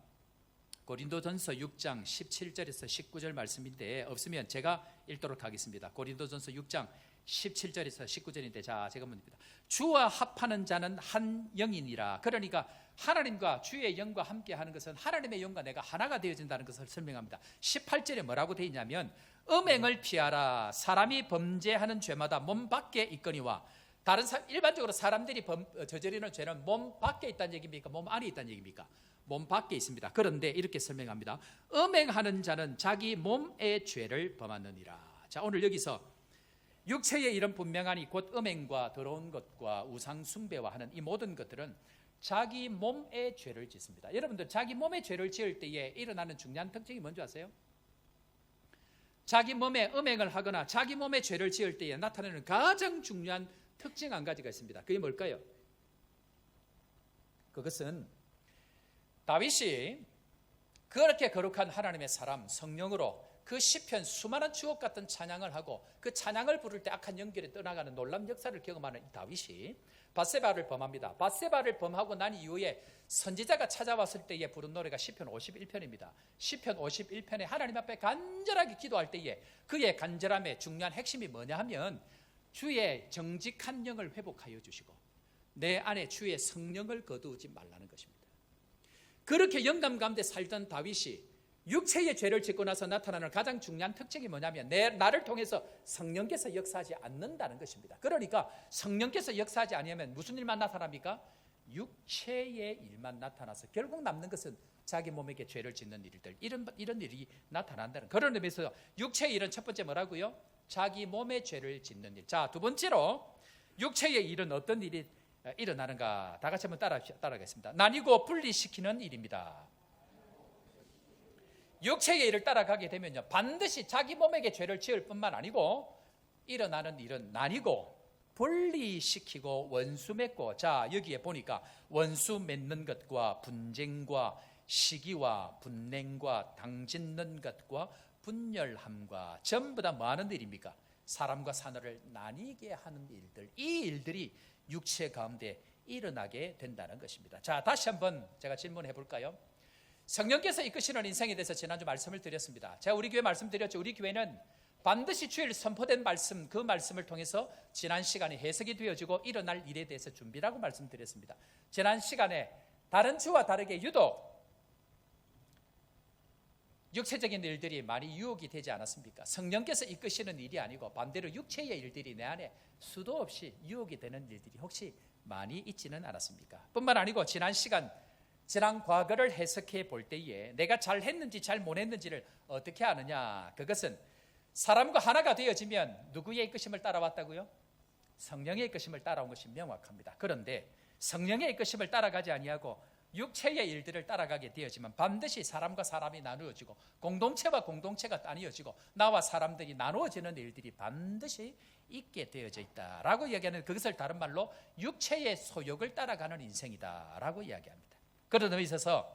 고린도전서 6장 17절에서 19절 말씀인데, 없으면 제가 읽도록 하겠습니다. 고린도전서 6장 17절에서 19절인데, 자, 제가 묻습니다. 주와 합하는 자는 한 영이니라. 그러니까 하나님과 주의 영과 함께 하는 것은 하나님의 영과 내가 하나가 되어진다는 것을 설명합니다. 18절에 뭐라고 되어 있냐면, 음행을 피하라. 사람이 범죄하는 죄마다 몸 밖에 있거니와. 일반적으로 사람들이 저지르는 죄는 몸 밖에 있다는 얘기입니까? 몸 안에 있다는 얘기입니까? 몸 밖에 있습니다. 그런데 이렇게 설명합니다. 음행하는 자는 자기 몸의 죄를 범하느니라. 자, 오늘 여기서 육체의 일은 분명하니 곧 음행과 더러운 것과 우상 숭배와 하는 이 모든 것들은 자기 몸의 죄를 짓습니다. 여러분들, 자기 몸의 죄를 지을 때에 일어나는 중요한 특징이 뭔지 아세요? 자기 몸에 음행을 하거나 자기 몸의 죄를 지을 때에 나타나는 가장 중요한 특징 한 가지가 있습니다. 그게 뭘까요? 그것은 다윗이 그렇게 거룩한 하나님의 사람, 성령으로 그 시편 수많은 주옥 같은 찬양을 하고 그 찬양을 부를 때 악한 영결에 떠나가는 놀라운 역사를 경험하는 다윗이 밧세바를 범합니다. 밧세바를 범하고 난 이후에 선지자가 찾아왔을 때에 부른 노래가 시편 51편입니다. 시편 51편에 하나님 앞에 간절하게 기도할 때에 그의 간절함의 중요한 핵심이 뭐냐 하면, 주의 정직한 영을 회복하여 주시고 내 안에 주의 성령을 거두지 말라는 것입니다. 그렇게 영감 가운데 살던 다윗이 육체의 죄를 짓고 나서 나타나는 가장 중요한 특징이 뭐냐면, 나를 통해서 성령께서 역사하지 않는다는 것입니다. 그러니까 성령께서 역사하지 않으면 무슨 일만 나타납니까? 육체의 일만 나타나서 결국 남는 것은 자기 몸에게 죄를 짓는 일들, 이런 일이 나타난다는, 그런 의미에서 육체의 일은 첫 번째 뭐라고요? 자기 몸의 죄를 짓는 일. 자, 두 번째로 육체의 일은 어떤 일이 일어나는가? 다 같이 한번 따라가겠습니다. 나뉘고 분리시키는 일입니다. 육체의 일을 따라가게 되면요, 반드시 자기 몸에게 죄를 지을 뿐만 아니고 일어나는 일은 나뉘고 분리시키고 원수 맺고. 자, 여기에 보니까 원수 맺는 것과 분쟁과 시기와 분냉과 당짓는 것과 분열함과 전부 다 뭐 하는 일입니까? 사람과 사내를 나뉘게 하는 일들, 이 일들이 육체 가운데 일어나게 된다는 것입니다. 자, 다시 한번 제가 질문해 볼까요? 성령께서 이끄시는 인생에 대해서 지난주 말씀을 드렸습니다. 제가 우리 교회 말씀드렸죠. 우리 교회는 반드시 주일 선포된 말씀, 그 말씀을 통해서 지난 시간에 해석이 되어지고 일어날 일에 대해서 준비라고 말씀드렸습니다. 지난 시간에 다른 주와 다르게 유독 육체적인 일들이 많이 유혹이 되지 않았습니까? 성령께서 이끄시는 일이 아니고 반대로 육체의 일들이 내 안에 수도 없이 유혹이 되는 일들이 혹시 많이 있지는 않았습니까? 뿐만 아니고 지난 과거를 해석해 볼 때에 내가 잘했는지 잘 못했는지를 어떻게 아느냐? 그것은 사람과 하나가 되어지면 누구의 이끄심을 따라왔다고요? 성령의 이끄심을 따라온 것이 명확합니다. 그런데 성령의 이끄심을 따라가지 아니하고 육체의 일들을 따라가게 되어지면 반드시 사람과 사람이 나누어지고 공동체와 공동체가 나뉘어지고 나와 사람들이 나누어지는 일들이 반드시 있게 되어져 있다라고 이야기하는, 그것을 다른 말로 육체의 소욕을 따라가는 인생이다라고 이야기합니다. 그런 의미에 있어서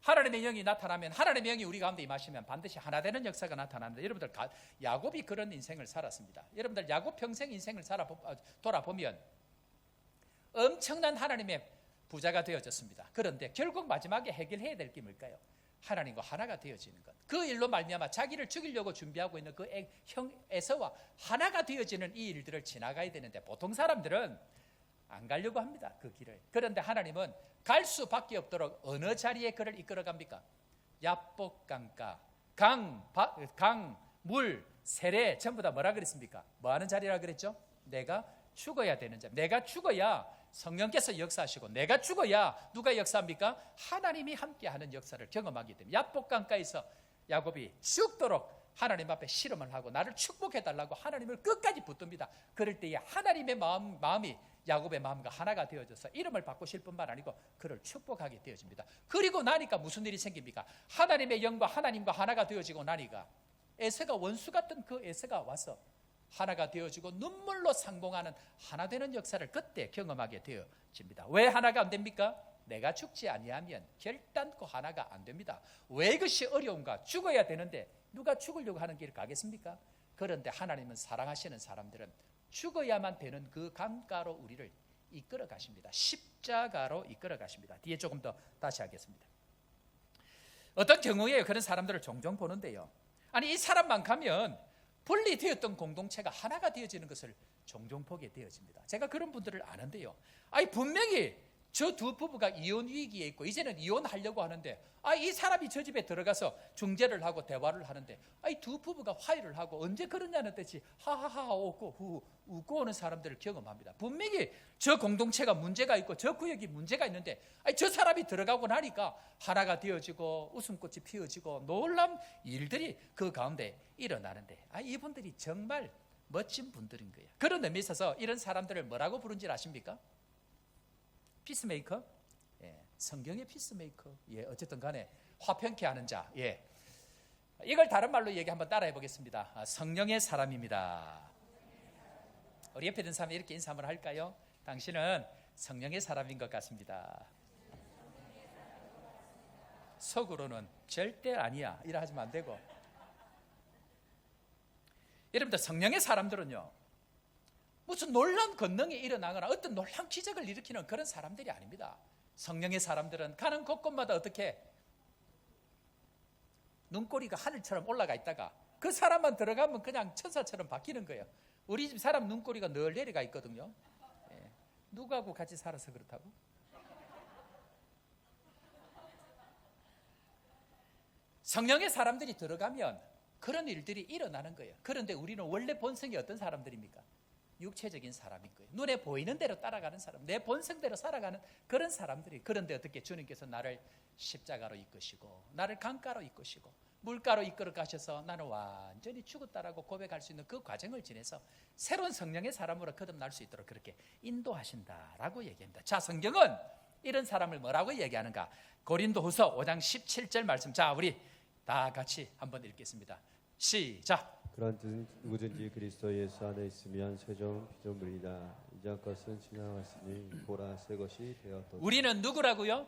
하나님의 영이 나타나면, 하나님의 영이 우리 가운데 임하시면 반드시 하나 되는 역사가 나타납니다. 여러분들, 야곱이 그런 인생을 살았습니다. 여러분들, 야곱 평생 인생을 돌아보면 엄청난 하나님의 부자가 되어졌습니다. 그런데 결국 마지막에 해결해야 될 게 뭘까요? 하나님과 하나가 되어지는 것. 그 일로 말미암아 자기를 죽이려고 준비하고 있는 그 형 에서와 하나가 되어지는 이 일들을 지나가야 되는데 보통 사람들은 안 가려고 합니다. 그 길을. 그런데 하나님은 갈 수밖에 없도록 어느 자리에 그를 이끌어 갑니까? 야복강가, 강, 물, 세례 전부 다 뭐라 그랬습니까? 뭐 하는 자리라 그랬죠? 내가 죽어야 되는 자리. 내가 죽어야 성령께서 역사하시고 내가 죽어야 누가 역사합니까? 하나님이 함께하는 역사를 경험하게 됩니다. 야복강가에서 야곱이 죽도록 하나님 앞에 실험을 하고 나를 축복해달라고 하나님을 끝까지 붙듭니다. 그럴 때에 하나님의 마음이 야곱의 마음과 하나가 되어져서 이름을 바꾸실 뿐만 아니고 그를 축복하게 되어집니다. 그리고 나니까 무슨 일이 생깁니까? 하나님의 영과 하나님과 하나가 되어지고 나니까 에서가 원수 같은 그 에서가 와서 하나가 되어지고 눈물로 상봉하는 하나 되는 역사를 그때 경험하게 되어집니다. 왜 하나가 안 됩니까? 내가 죽지 아니하면 결단코 하나가 안 됩니다. 왜 이것이 어려운가? 죽어야 되는데 누가 죽으려고 하는 길을 가겠습니까? 그런데 하나님은 사랑하시는 사람들은 죽어야만 되는 그 강가로 우리를 이끌어 가십니다. 십자가로 이끌어 가십니다. 뒤에 조금 더 다시 하겠습니다. 어떤 경우에 그런 사람들을 종종 보는데요. 아니 이 사람만 가면 분리되었던 공동체가 하나가 되어지는 것을 종종 보게 되어집니다. 제가 그런 분들을 아는데요. 아니 분명히 저 두 부부가 이혼 위기에 있고 이제는 이혼하려고 하는데 이 사람이 저 집에 들어가서 중재를 하고 대화를 하는데 이 두 부부가 화해를 하고 언제 그러냐는 듯이 하하하 웃고 오는 사람들을 경험합니다. 분명히 저 공동체가 문제가 있고 저 구역이 문제가 있는데 저 사람이 들어가고 나니까 하나가 되어지고 웃음꽃이 피어지고 놀라운 일들이 그 가운데 일어나는데 이분들이 정말 멋진 분들인 거예요. 그런 의미에 있어서 이런 사람들을 뭐라고 부른지 아십니까? 피스메이커? 예, 성경의 피스메이커. 예, 어쨌든 간에 화평케 하는 자. 예. 이걸 다른 말로 얘기 한번 따라해 보겠습니다. 성령의 사람입니다. 우리 옆에 있는 사람이 이렇게 인사 한번 할까요? 당신은 성령의 사람인 것 같습니다. 속으로는 절대 아니야. 이라 하시면 안 되고. 여러분들 성령의 사람들은요. 무슨 놀라운 권능이 일어나거나 어떤 놀라운 기적을 일으키는 그런 사람들이 아닙니다. 성령의 사람들은 가는 곳곳마다 어떻게 눈꼬리가 하늘처럼 올라가 있다가 그 사람만 들어가면 그냥 천사처럼 바뀌는 거예요. 우리 집 사람 눈꼬리가 늘 내려가 있거든요. 예. 누구하고 같이 살아서 그렇다고? 성령의 사람들이 들어가면 그런 일들이 일어나는 거예요. 그런데 우리는 원래 본성이 어떤 사람들입니까? 육체적인 사람인 거예요. 눈에 보이는 대로 따라가는 사람, 내 본성대로 살아가는 그런 사람들이. 그런데 어떻게 주님께서 나를 십자가로 이끄시고 나를 강가로 이끄시고 물가로 이끌어 가셔서 나는 완전히 죽었다라고 고백할 수 있는 그 과정을 지내서 새로운 성령의 사람으로 거듭날 수 있도록 그렇게 인도하신다라고 얘기합니다. 자, 성경은 이런 사람을 뭐라고 얘기하는가? 고린도후서 5장 17절 말씀. 자, 우리 다 같이 한번 읽겠습니다. 시작. 그런 누구든지 그리스도 예수 안에 있으면 새로운 피조물이다. 이전 것은 지나갔으니 보라 새 것이 되었도다. 우리는 누구라고요?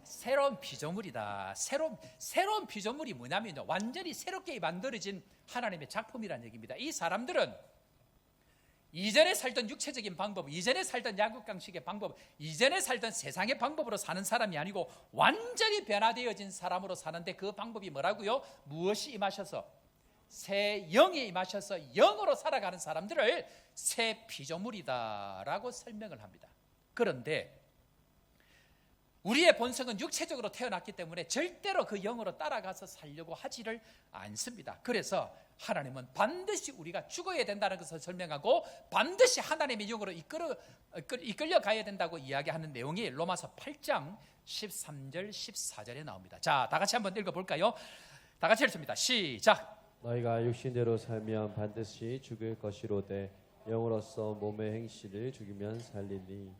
새로운 피조물이다. 새로운 피조물이 뭐냐면요, 완전히 새롭게 만들어진 하나님의 작품이라는 얘기입니다. 이 사람들은 이전에 살던 육체적인 방법, 이전에 살던 약육강식의 방법, 이전에 살던 세상의 방법으로 사는 사람이 아니고 완전히 변화되어진 사람으로 사는데 그 방법이 뭐라고요? 무엇이 임하셔서? 새 영이 임하셔서 영으로 살아가는 사람들을 새 피조물이다라고 설명을 합니다. 그런데 우리의 본성은 육체적으로 태어났기 때문에 절대로 그 영으로 따라가서 살려고 하지를 않습니다. 그래서 하나님은 반드시 우리가 죽어야 된다는 것을 설명하고 반드시 하나님의 영으로 이끌려 가야 된다고 이야기하는 내용이 로마서 8장 13절 14절에 나옵니다. 자, 다 같이 한번 읽어볼까요? 다 같이 읽습니다. 시작. 너희가 육신대로 살면 반드시 죽을 것이로되 영으로서 몸의 행실을 죽이면 살리니.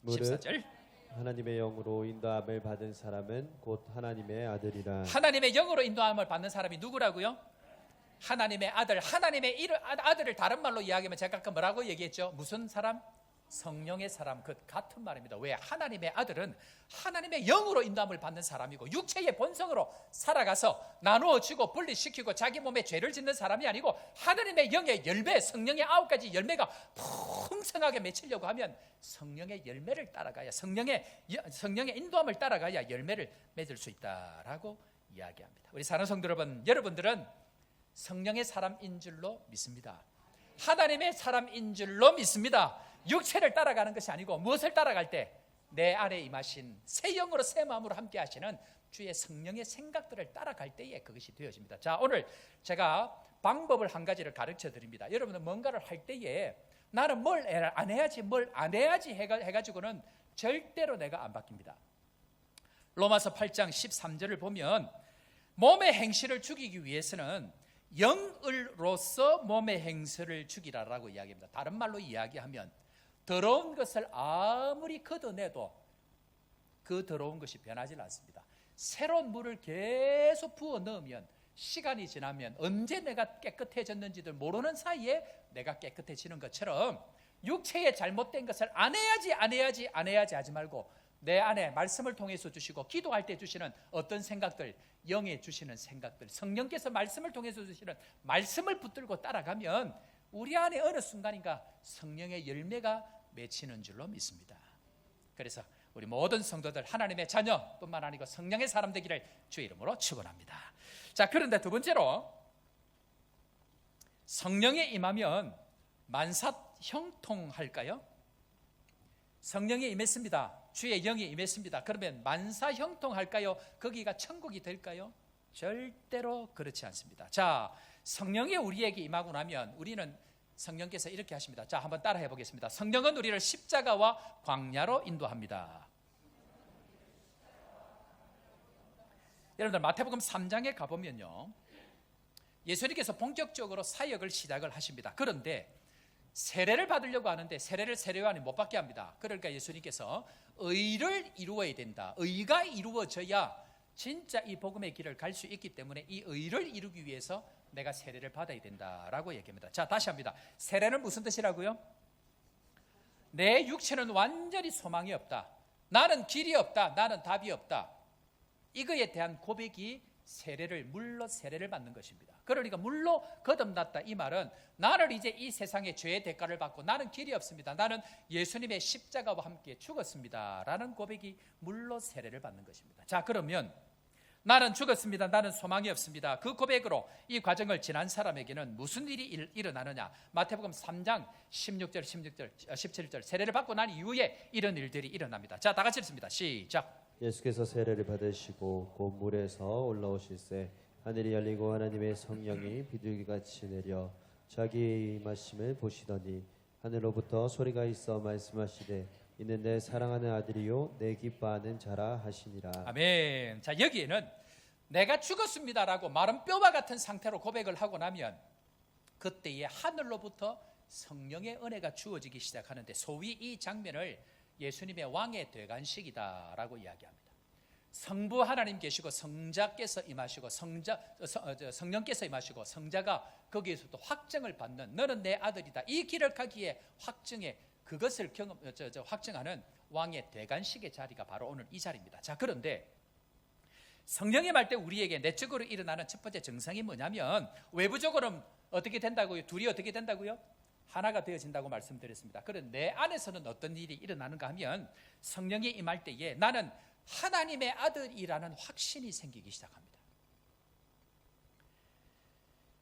14절. 하나님의 영으로 인도함을 받은 사람은 곧 하나님의 아들이라. 하나님의 영으로 인도함을 받는 사람이 누구라고요? 하나님의 아들. 하나님의 아들을 다른 말로 이야기하면 제가 아까 뭐라고 얘기했죠? 무슨 사람? 성령의 사람 그 같은 말입니다. 왜? 하나님의 아들은 하나님의 영으로 인도함을 받는 사람이고 육체의 본성으로 살아가서 나누어지고 분리시키고 자기 몸에 죄를 짓는 사람이 아니고 하나님의 영의 열매, 성령의 9가지 열매가 풍성하게 맺히려고 하면 성령의 열매를 따라가야 성령의 인도함을 따라가야 열매를 맺을 수 있다라고 이야기합니다. 우리 사랑하는 성도 여러분, 여러분들은 성령의 사람인 줄로 믿습니다. 하나님의 사람인 줄로 믿습니다. 육체를 따라가는 것이 아니고 무엇을 따라갈 때 내 안에 임하신 새 영으로 새 마음으로 함께 하시는 주의 성령의 생각들을 따라갈 때에 그것이 되어집니다. 자, 오늘 제가 방법을 한 가지를 가르쳐 드립니다. 여러분은 뭔가를 할 때에 나는 뭘 안 해야지 해가지고는 절대로 내가 안 바뀝니다. 로마서 8장 13절을 보면 몸의 행실을 죽이기 위해서는 영으로서 몸의 행실을 죽이라라고 이야기합니다. 다른 말로 이야기하면 더러운 것을 아무리 걷어내도 그 더러운 것이 변하지 않습니다. 새로운 물을 계속 부어 넣으면 시간이 지나면 언제 내가 깨끗해졌는지도 모르는 사이에 내가 깨끗해지는 것처럼 육체의 잘못된 것을 안 해야지 하지 말고 내 안에 말씀을 통해서 주시고 기도할 때 주시는 어떤 생각들, 영에 주시는 생각들, 성령께서 말씀을 통해서 주시는 말씀을 붙들고 따라가면 우리 안에 어느 순간인가 성령의 열매가 맺히는 줄로 믿습니다. 그래서 우리 모든 성도들 하나님의 자녀뿐만 아니고 성령의 사람 되기를 주의 이름으로 축원합니다. 자, 그런데 두 번째로 성령에 임하면 만사 형통할까요? 성령에 임했습니다. 주의 영이 임했습니다. 그러면 만사 형통할까요? 거기가 천국이 될까요? 절대로 그렇지 않습니다. 자, 성령이 우리에게 임하고 나면 우리는 성령께서 이렇게 하십니다. 자, 한번 따라해 보겠습니다. 성령은 우리를 십자가와 광야로 인도합니다. 여러분들 마태복음 3장에 가보면요, 예수님께서 본격적으로 사역을 시작을 하십니다. 그런데 세례를 받으려고 하는데 세례요한이 못 받게 합니다. 그러니까 예수님께서 의를 이루어야 된다. 의가 이루어져야 진짜 이 복음의 길을 갈 수 있기 때문에 이 의를 이루기 위해서 내가 세례를 받아야 된다라고 얘기합니다. 자, 다시 합니다. 세례는 무슨 뜻이라고요? 내 육체는 완전히 소망이 없다. 나는 길이 없다. 나는 답이 없다. 이거에 대한 고백이 물로 세례를 받는 것입니다. 그러니까 물로 거듭났다 이 말은 나는 이제 이 세상의 죄의 대가를 받고 나는 길이 없습니다. 나는 예수님의 십자가와 함께 죽었습니다 라는 고백이 물로 세례를 받는 것입니다. 자, 그러면 나는 죽었습니다. 나는 소망이 없습니다. 그 고백으로 이 과정을 지난 사람에게는 무슨 일이 일어나느냐? 마태복음 3장 16절, 17절 세례를 받고 난 이후에 이런 일들이 일어납니다. 자, 다 같이 읽습니다. 시작. 예수께서 세례를 받으시고 곧 물에서 올라오실새 하늘이 열리고 하나님의 성령이 비둘기같이 내려 자기의 임하심을 보시더니 하늘로부터 소리가 있어 말씀하시되 이는 내 사랑하는 아들이요 내 기뻐하는 자라 하시니라. 아멘. 자, 여기에는 내가 죽었습니다라고 마른 뼈와 같은 상태로 고백을 하고 나면 그때에 하늘로부터 성령의 은혜가 주어지기 시작하는데 소위 이 장면을 예수님의 왕의 되관식이다라고 이야기합니다. 성부 하나님 계시고 성자께서 임하시고 성령께서 임하시고 성자가 거기에서도 확증을 받는 너는 내 아들이다. 이 길을 가기에 그것을 확증하는 왕의 대관식의 자리가 바로 오늘 이 자리입니다. 자, 그런데 성령의 말 때 우리에게 내적으로 일어나는 첫 번째 증상이 뭐냐면 외부적으로는 어떻게 된다고요? 둘이 어떻게 된다고요? 하나가 되어진다고 말씀드렸습니다. 그런데 내 안에서는 어떤 일이 일어나는가 하면 성령이 임할 때에 나는 하나님의 아들이라는 확신이 생기기 시작합니다.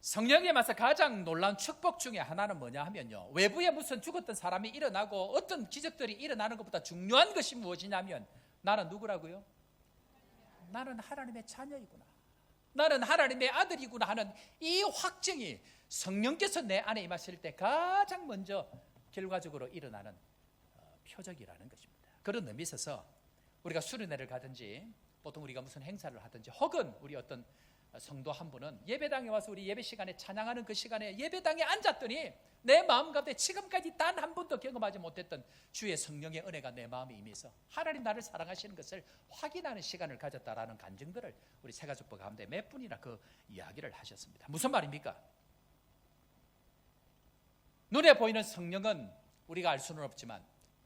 성령에 맞서 가장 놀라운 축복 중에 하나는 뭐냐 하면요, 외부에 무슨 죽었던 사람이 일어나고 어떤 기적들이 일어나는 것보다 중요한 것이 무엇이냐면 나는 누구라고요? 나는 하나님의 자녀이구나, 나는 하나님의 아들이구나 하는 이 확증이 성령께서 내 안에 임하실 때 가장 먼저 결과적으로 일어나는 표적이라는 것입니다. 그런 의미에 있어서 우리가 수련회를 가든지 보통 우리가 무슨 행사를 하든지 혹은 우리 어떤 성도 한 분은 예배당에 와서 우리 예배 시간에 찬양하는 그 시간에 예배당에 앉았더니 내 마음 가운데 지금까지 단 한 번도 경험하지 못했던 주의 성령의 은혜가 내 마음에 임해서 하나님 나를 사랑하시는 것을 확인하는 시간을 가졌다라는 간증들을 우리 새가족부 가운데 몇 분이나 그 이야기를 하셨습니다. 무슨 말입니까? 눈에 보이는 성령은 우리가 알 수는 없지만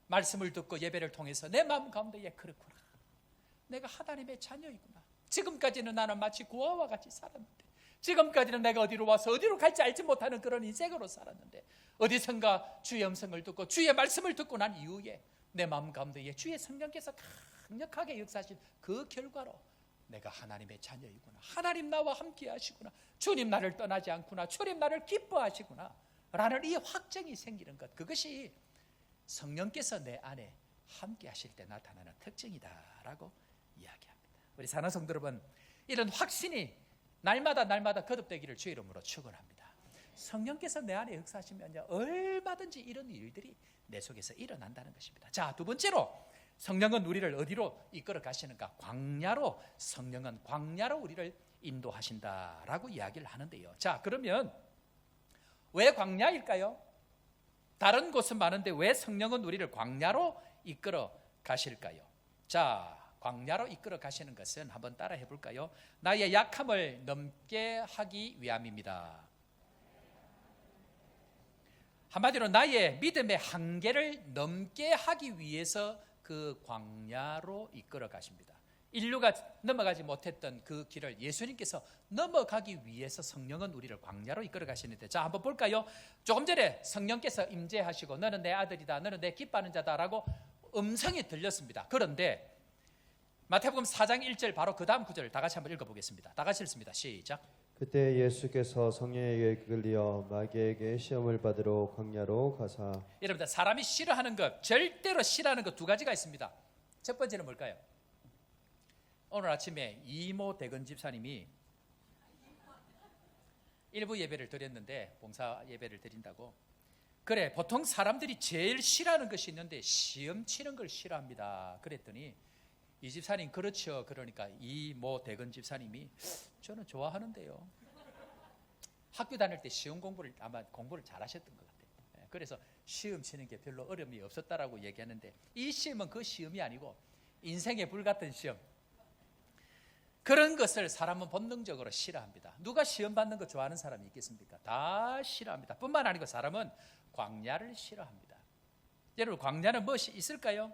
말씀을 듣고 예배를 통해서 내 마음 가운데 그렇구나, 내가 하나님의 자녀이구나. 지금까지는 나는 마치 고아와 같이 살았는데, 지금까지는 내가 어디로 와서 어디로 갈지 알지 못하는 그런 인생으로 살았는데, 어디선가 주의 음성을 듣고 주의 말씀을 듣고 난 이후에 내 마음 가운데에 주의 성령께서 강력하게 역사하신 그 결과로 내가 하나님의 자녀이구나, 하나님 나와 함께 하시구나, 주님 나를 떠나지 않구나, 주님 나를 기뻐하시구나 라는 이 확정이 생기는 것, 그것이 성령께서 내 안에 함께 하실 때 나타나는 특징이다라고 이야기합니다. 우리 사랑하는 성도 여러분, 이런 확신이 날마다 거듭되기를 주의 이름으로 축원합니다. 성령께서 내 안에 역사하시면 얼마든지 이런 일들이 내 속에서 일어난다는 것입니다. 자, 두 번째로 성령은 우리를 어디로 이끌어 가시는가? 광야로. 성령은 광야로 우리를 인도하신다라고 이야기를 하는데요. 자, 그러면 왜 광야일까요? 다른 곳은 많은데 왜 성령은 우리를 광야로 이끌어 가실까요? 자, 광야로 이끌어 가시는 것은 한번 따라 해볼까요? 나의 약함을 넘게 하기 위함입니다. 한마디로 나의 믿음의 한계를 넘게 하기 위해서 그 광야로 이끌어 가십니다. 인류가 넘어가지 못했던 그 길을 예수님께서 넘어가기 위해서 성령은 우리를 광야로 이끌어 가시는데, 자, 한번 볼까요? 조금 전에 성령께서 임재하시고 너는 내 아들이다, 너는 내 기뻐하는 자다라고 음성이 들렸습니다. 그런데 마태복음 4장 1절 바로 그 다음 구절을 다 같이 한번 읽어보겠습니다. 다 같이 읽습니다. 시작. 그때 예수께서 성령에게 이끌려 마귀에게 시험을 받으러 광야로 가사. 여러분들, 사람이 싫어하는 것, 절대로 싫어하는 것 두 가지가 있습니다. 첫 번째는 뭘까요? 오늘 아침에 이모 대건 집사님이 일부 예배를 드렸는데, 봉사 예배를 드린다고, 그래 보통 사람들이 제일 싫어하는 것이 있는데 시험 치는 걸 싫어합니다. 그랬더니 이 집사님 그렇죠. 그러니까 이모 대건 집사님이 저는 좋아하는데요. 학교 다닐 때 시험 공부를 아마 공부를 잘하셨던 것 같아요. 그래서 시험 치는 게 별로 어려움이 없었다라고 얘기하는데, 이 시험은 그 시험이 아니고 인생의 불같은 시험, 그런 것을 사람은 본능적으로 싫어합니다. 누가 시험 받는 거 좋아하는 사람이 있겠습니까? 다 싫어합니다. 뿐만 아니고 사람은 광야를 싫어합니다. 여러분, 광야는 무엇이 있을까요?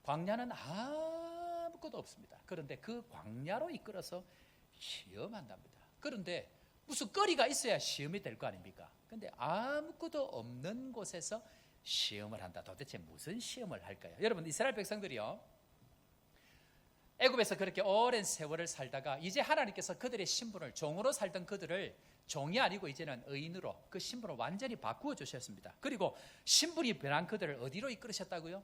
광야는 아무것도 없습니다. 그런데 그 광야로 이끌어서 시험한답니다. 그런데 무슨 거리가 있어야 시험이 될 거 아닙니까? 그런데 아무것도 없는 곳에서 시험을 한다. 도대체 무슨 시험을 할까요? 여러분, 이스라엘 백성들이요, 애굽에서 그렇게 오랜 세월을 살다가 이제 하나님께서 그들의 신분을, 종으로 살던 그들을 종이 아니고 이제는 의인으로 그 신분을 완전히 바꾸어 주셨습니다. 그리고 신분이 변한 그들을 어디로 이끌으셨다고요?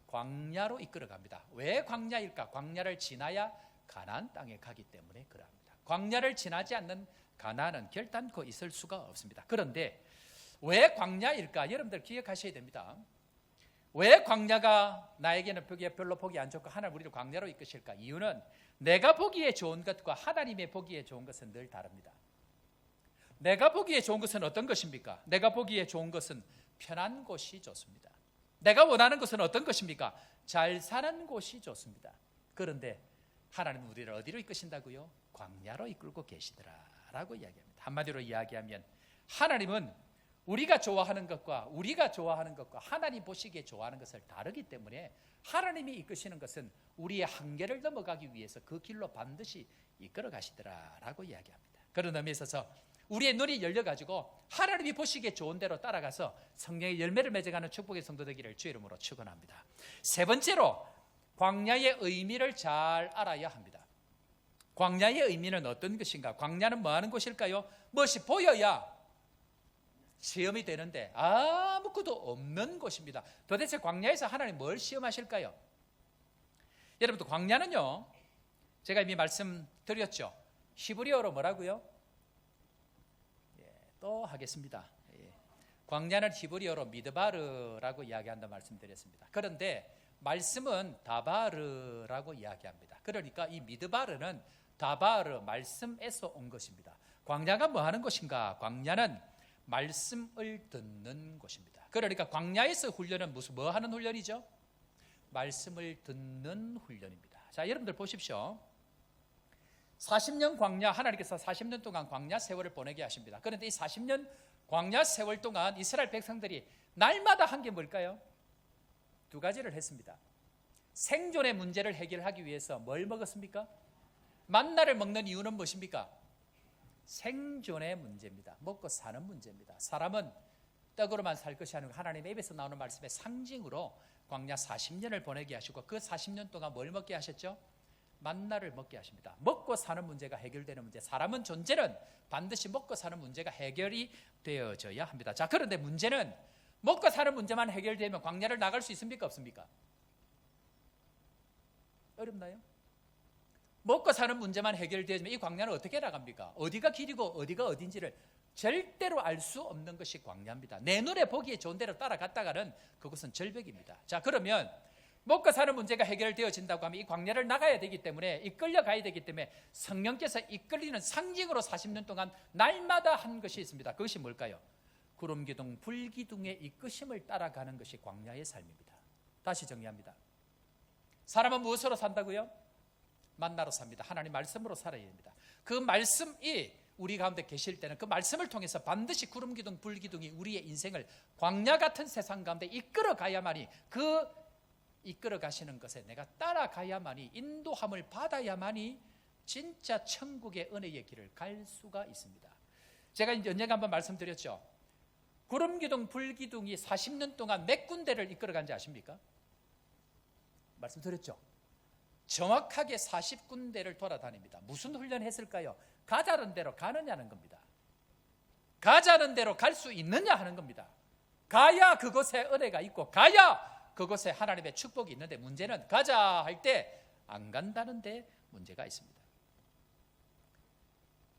광야로 이끌어 갑니다. 왜 광야일까? 광야를 지나야 가나안 땅에 가기 때문에 그러합니다. 광야를 지나지 않는 가나안은 결단코 있을 수가 없습니다. 그런데 왜 광야일까? 여러분들 기억하셔야 됩니다. 왜 광야가 나에게는 별로 보기 안 좋고 하나님 우리를 광야로 이끄실까? 이유는 내가 보기에 좋은 것과 하나님의 보기에 좋은 것은 늘 다릅니다. 내가 보기에 좋은 것은 어떤 것입니까? 내가 보기에 좋은 것은 편한 곳이 좋습니다. 내가 원하는 것은 어떤 것입니까? 잘 사는 곳이 좋습니다. 그런데 하나님은 우리를 어디로 이끄신다고요? 광야로 이끌고 계시더라라고 이야기합니다. 한마디로 이야기하면 하나님은 우리가 좋아하는 것과 하나님 보시기에 좋아하는 것을 다르기 때문에 하나님이 이끄시는 것은 우리의 한계를 넘어가기 위해서 그 길로 반드시 이끌어 가시더라라고 이야기합니다. 그런 의미에 있어서 우리의 눈이 열려가지고 하나님이 보시기에 좋은 대로 따라가서 성령의 열매를 맺어가는 축복의 성도 되기를 주의 이름으로 축원합니다. 세 번째로 광야의 의미를 잘 알아야 합니다. 광야의 의미는 어떤 것인가? 광야는 뭐 하는 곳일까요? 무엇이 보여야 시험이 되는데 아무것도 없는 곳입니다. 도대체 광야에서 하나님 뭘 시험하실까요? 여러분들, 광야는요, 제가 이미 말씀드렸죠. 히브리어로 뭐라고요? 또 하겠습니다. 광야는 히브리어로 미드바르라고 이야기한다 말씀드렸습니다. 그런데 말씀은 다바르라고 이야기합니다. 그러니까 이 미드바르는 다바르, 말씀에서 온 것입니다. 광야가 뭐 하는 곳인가? 광야는 말씀을 듣는 곳입니다. 그러니까 광야에서 훈련은 뭐 하는 훈련이죠? 말씀을 듣는 훈련입니다. 자, 여러분들 보십시오. 40년 광야, 하나님께서 40년 동안 광야 세월을 보내게 하십니다. 그런데 이 40년 광야 세월 동안 이스라엘 백성들이 날마다 한 게 뭘까요? 두 가지를 했습니다. 생존의 문제를 해결하기 위해서 뭘 먹었습니까? 만나를 먹는 이유는 무엇입니까? 생존의 문제입니다. 먹고 사는 문제입니다. 사람은 떡으로만 살 것이 아니고 하나님의 입에서 나오는 말씀의 상징으로 광야 40년을 보내게 하시고 그 40년 동안 뭘 먹게 하셨죠? 만나를 먹게 하십니다. 먹고 사는 문제가 해결되는 문제. 사람은 존재는 반드시 먹고 사는 문제가 해결이 되어져야 합니다. 자, 그런데 문제는 먹고 사는 문제만 해결되면 광야를 나갈 수 있습니까? 없습니까? 어렵나요? 먹고 사는 문제만 해결되어지면 이 광야는 어떻게 나갑니까? 어디가 길이고 어디가 어딘지를 절대로 알 수 없는 것이 광야입니다. 내 눈에 보기에 좋은 대로 따라갔다가는 그것은 절벽입니다. 자, 그러면 먹고 사는 문제가 해결되어진다고 하면 이 광야를 나가야 되기 때문에 이끌려 가야 되기 때문에 성령께서 이끌리는 상징으로 40년 동안 날마다 한 것이 있습니다. 그것이 뭘까요? 구름기둥, 불기둥의 이끄심을 따라가는 것이 광야의 삶입니다. 다시 정리합니다. 사람은 무엇으로 산다고요? 만나로 삽니다. 하나님 말씀으로 살아야 됩니다. 그 말씀이 우리 가운데 계실 때는 그 말씀을 통해서 반드시 구름기둥, 불기둥이 우리의 인생을 광야 같은 세상 가운데 이끌어 가야만이, 그 이끌어 가시는 것에 내가 따라가야만이, 인도함을 받아야만이 진짜 천국의 은혜의 길을 갈 수가 있습니다. 제가 이제 언젠가 한번 말씀드렸죠. 구름기둥, 불기둥이 40년 동안 몇 군데를 이끌어 간지 아십니까? 말씀드렸죠. 정확하게 40군데를 돌아다닙니다. 무슨 훈련했을까요? 가자는 대로 가느냐는 겁니다. 가자는 대로 갈 수 있느냐 하는 겁니다. 가야 그곳에 은혜가 있고 가야 그곳에 하나님의 축복이 있는데, 문제는 가자 할 때 안 간다는 데 문제가 있습니다.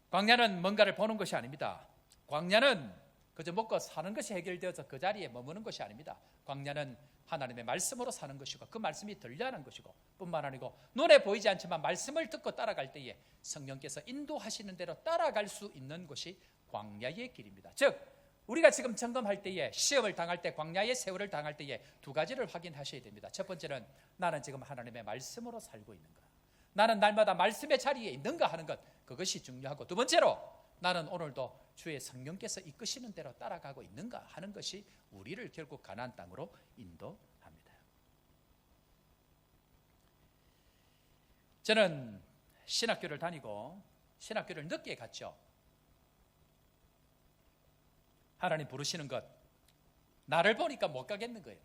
광야는 뭔가를 보는 것이 아닙니다. 광야는 그저 먹고 사는 것이 해결되어서 그 자리에 머무는 것이 아닙니다. 광야는 하나님의 말씀으로 사는 것이고 그 말씀이 들려하는 것이고, 뿐만 아니고 눈에 보이지 않지만 말씀을 듣고 따라갈 때에 성령께서 인도하시는 대로 따라갈 수 있는 것이 광야의 길입니다. 즉 우리가 지금 점검할 때에, 시험을 당할 때, 광야의 세월을 당할 때에 두 가지를 확인하셔야 됩니다. 첫 번째는 나는 지금 하나님의 말씀으로 살고 있는가, 나는 날마다 말씀의 자리에 있는가 하는 것, 그것이 중요하고, 두 번째로 나는 오늘도 주의 성령께서 이끄시는 대로 따라가고 있는가 하는 것이 우리를 결국 가나안 땅으로 인도합니다. 저는 신학교를 다니고 신학교를 늦게 갔죠. 하나님 부르시는 것, 나를 보니까 못 가겠는 거예요.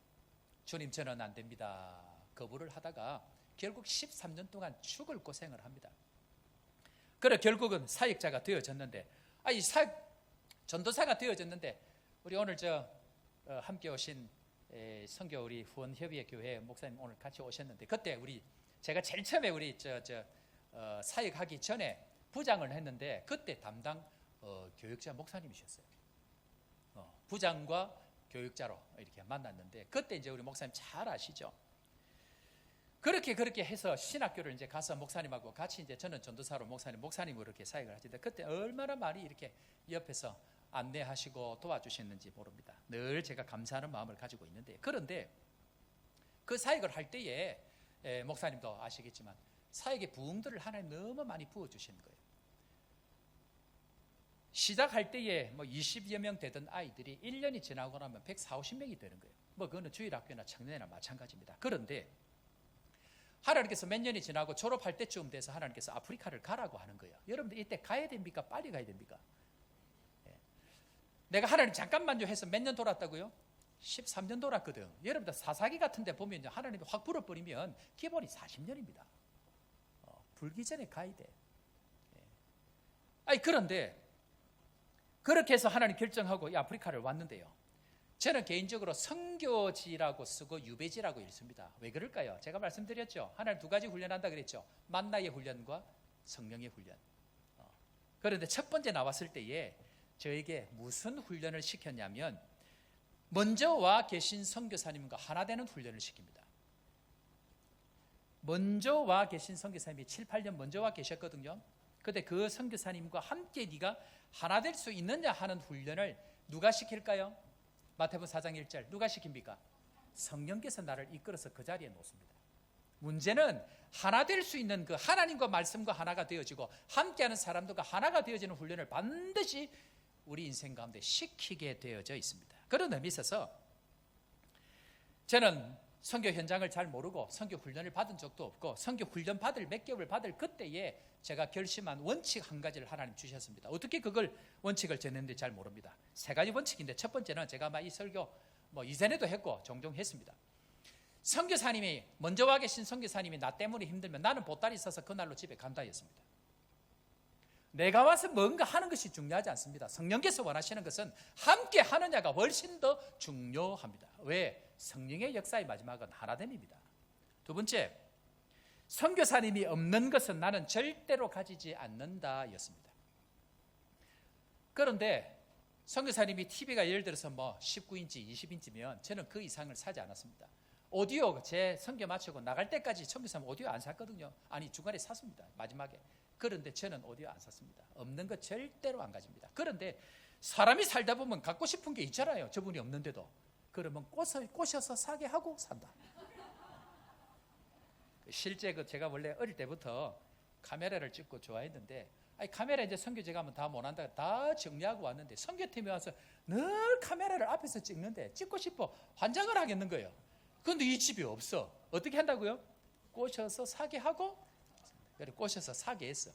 주님, 저는 안 됩니다. 거부를 하다가 결국 13년 동안 죽을 고생을 합니다. 그래 결국은 사역자가 되어졌는데, 이 전도사가 되어졌는데, 우리 오늘 함께 오신 선교 우리 후원협의회 교회 목사님 오늘 같이 오셨는데, 그때 제가 제일 처음에 우리 사역하기 전에 부장을 했는데, 그때 담당 교육자 목사님이셨어요. 부장과 교육자로 이렇게 만났는데, 그때 이제 우리 목사님 잘 아시죠? 그렇게 해서 신학교를 이제 가서 목사님하고 같이, 이제 저는 전도사로 목사님으로 이렇게 사역을 하시는데, 그때 얼마나 많이 이렇게 옆에서 안내하시고 도와주셨는지 모릅니다. 늘 제가 감사하는 마음을 가지고 있는데, 그런데 그 사역을 할 때에 목사님도 아시겠지만 사역의 부흥들을 하나님 너무 많이 부어주시는 거예요. 시작할 때에 20여 명 되던 아이들이 1년이 지나고 나면 140, 50명이 되는 거예요. 그거는 주일학교나 청년이나 마찬가지입니다. 그런데 하나님께서 몇 년이 지나고 졸업할 때쯤 돼서 하나님께서 아프리카를 가라고 하는 거예요. 여러분들 이때 가야 됩니까? 빨리 가야 됩니까? 내가 하나님 잠깐만요 해서 몇 년 돌았다고요? 13년 돌았거든. 여러분들 사사기 같은 데 보면 하나님이 확 불어버리면 기본이 40년입니다. 불기 전에 가야 돼. 그런데 그렇게 해서 하나님 결정하고 이 아프리카를 왔는데요. 저는 개인적으로 선교지라고 쓰고 유배지라고 읽습니다. 왜 그럴까요? 제가 말씀드렸죠. 하나님 두 가지 훈련한다 그랬죠. 만나의 훈련과 성령의 훈련. 그런데 첫 번째 나왔을 때에 저에게 무슨 훈련을 시켰냐면, 먼저 와 계신 선교사님과 하나 되는 훈련을 시킵니다. 먼저 와 계신 선교사님이 7, 8년 먼저 와 계셨거든요. 그런데 그 선교사님과 함께 네가 하나 될 수 있느냐 하는 훈련을 누가 시킬까요? 마태복음 4장 1절 누가 시킵니까? 성령께서 나를 이끌어서 그 자리에 놓습니다. 문제는 하나 될 수 있는 그 하나님과 말씀과 하나가 되어지고 함께하는 사람들과 하나가 되어지는 훈련을 반드시 우리 인생 가운데 시키게 되어져 있습니다. 그런 의미 있어서 저는 선교 현장을 잘 모르고 선교 훈련을 받은 적도 없고 선교 훈련 받을 몇 개월 받을 그때에 제가 결심한 원칙 한 가지를 하나님 주셨습니다. 어떻게 그걸 원칙을 정했는지 잘 모릅니다. 세 가지 원칙인데 첫 번째는 제가 아마 이 설교 이전에도 했고 종종 했습니다. 선교사님이 먼저 와 계신 선교사님이 나 때문에 힘들면 나는 보따리 싸서 그날로 집에 간다였습니다. 내가 와서 뭔가 하는 것이 중요하지 않습니다. 성령께서 원하시는 것은 함께 하느냐가 훨씬 더 중요합니다. 왜? 성령의 역사의 마지막은 하나됨입니다. 두 번째, 선교사님이 없는 것은 나는 절대로 가지지 않는다였습니다. 그런데 선교사님이 TV가 예를 들어서 19인치, 20인치면 저는 그 이상을 사지 않았습니다. 오디오 제 선교 마치고 나갈 때까지 선교사님 오디오 안 샀거든요. 아니 중간에 샀습니다. 마지막에. 그런데 저는 오디오 안 샀습니다. 없는 거 절대로 안 가집니다. 그런데 사람이 살다 보면 갖고 싶은 게 있잖아요. 저분이 없는데도. 그러면 꼬셔서 사게 하고 산다. 실제 제가 원래 어릴 때부터 카메라를 찍고 좋아했는데 카메라 이제 선교제 가면 다 못한다. 다 정리하고 왔는데 선교팀에 와서 늘 카메라를 앞에서 찍는데 찍고 싶어 환장을 하겠는 거예요. 그런데 이 집이 없어. 어떻게 한다고요? 꼬셔서 사게 하고 그래 꼬셔서 사게 했어.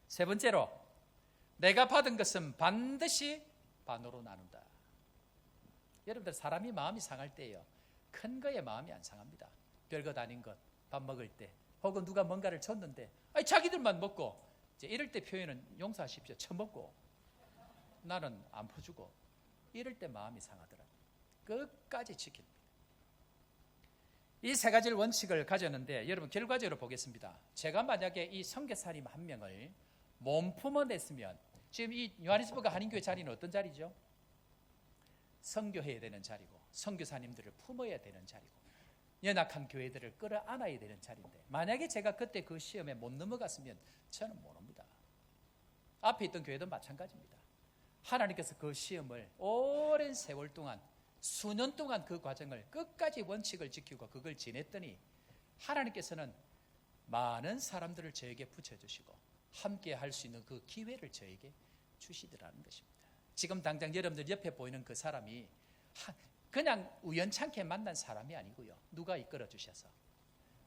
세 번째로 내가 받은 것은 반드시 반으로 나눈다. 여러분들 사람이 마음이 상할 때예요. 큰 거에 마음이 안 상합니다. 별것 아닌 것, 밥 먹을 때 혹은 누가 뭔가를 줬는데 자기들만 먹고 이제 이럴 때 표현은 용서하십시오. 처먹고 나는 안 퍼주고 이럴 때 마음이 상하더라고요. 끝까지 지킵니다. 이 세 가지 원칙을 가졌는데 여러분 결과적으로 보겠습니다. 제가 만약에 이 선교사님 한 명을 몸품어 냈으면 지금 이 요하네스버그 한인교회 자리는 어떤 자리죠? 선교해야 되는 자리고 선교사님들을 품어야 되는 자리고 연약한 교회들을 끌어안아야 되는 자리인데 만약에 제가 그때 그 시험에 못 넘어갔으면 저는 못 옵니다. 앞에 있던 교회도 마찬가지입니다. 하나님께서 그 시험을 오랜 세월 동안 수년 동안 그 과정을 끝까지 원칙을 지키고 그걸 지냈더니 하나님께서는 많은 사람들을 저에게 붙여주시고 함께 할 수 있는 그 기회를 저에게 주시더라는 것입니다. 지금 당장 여러분들 옆에 보이는 그 사람이 그냥 우연찮게 만난 사람이 아니고요. 누가 이끌어 주셔서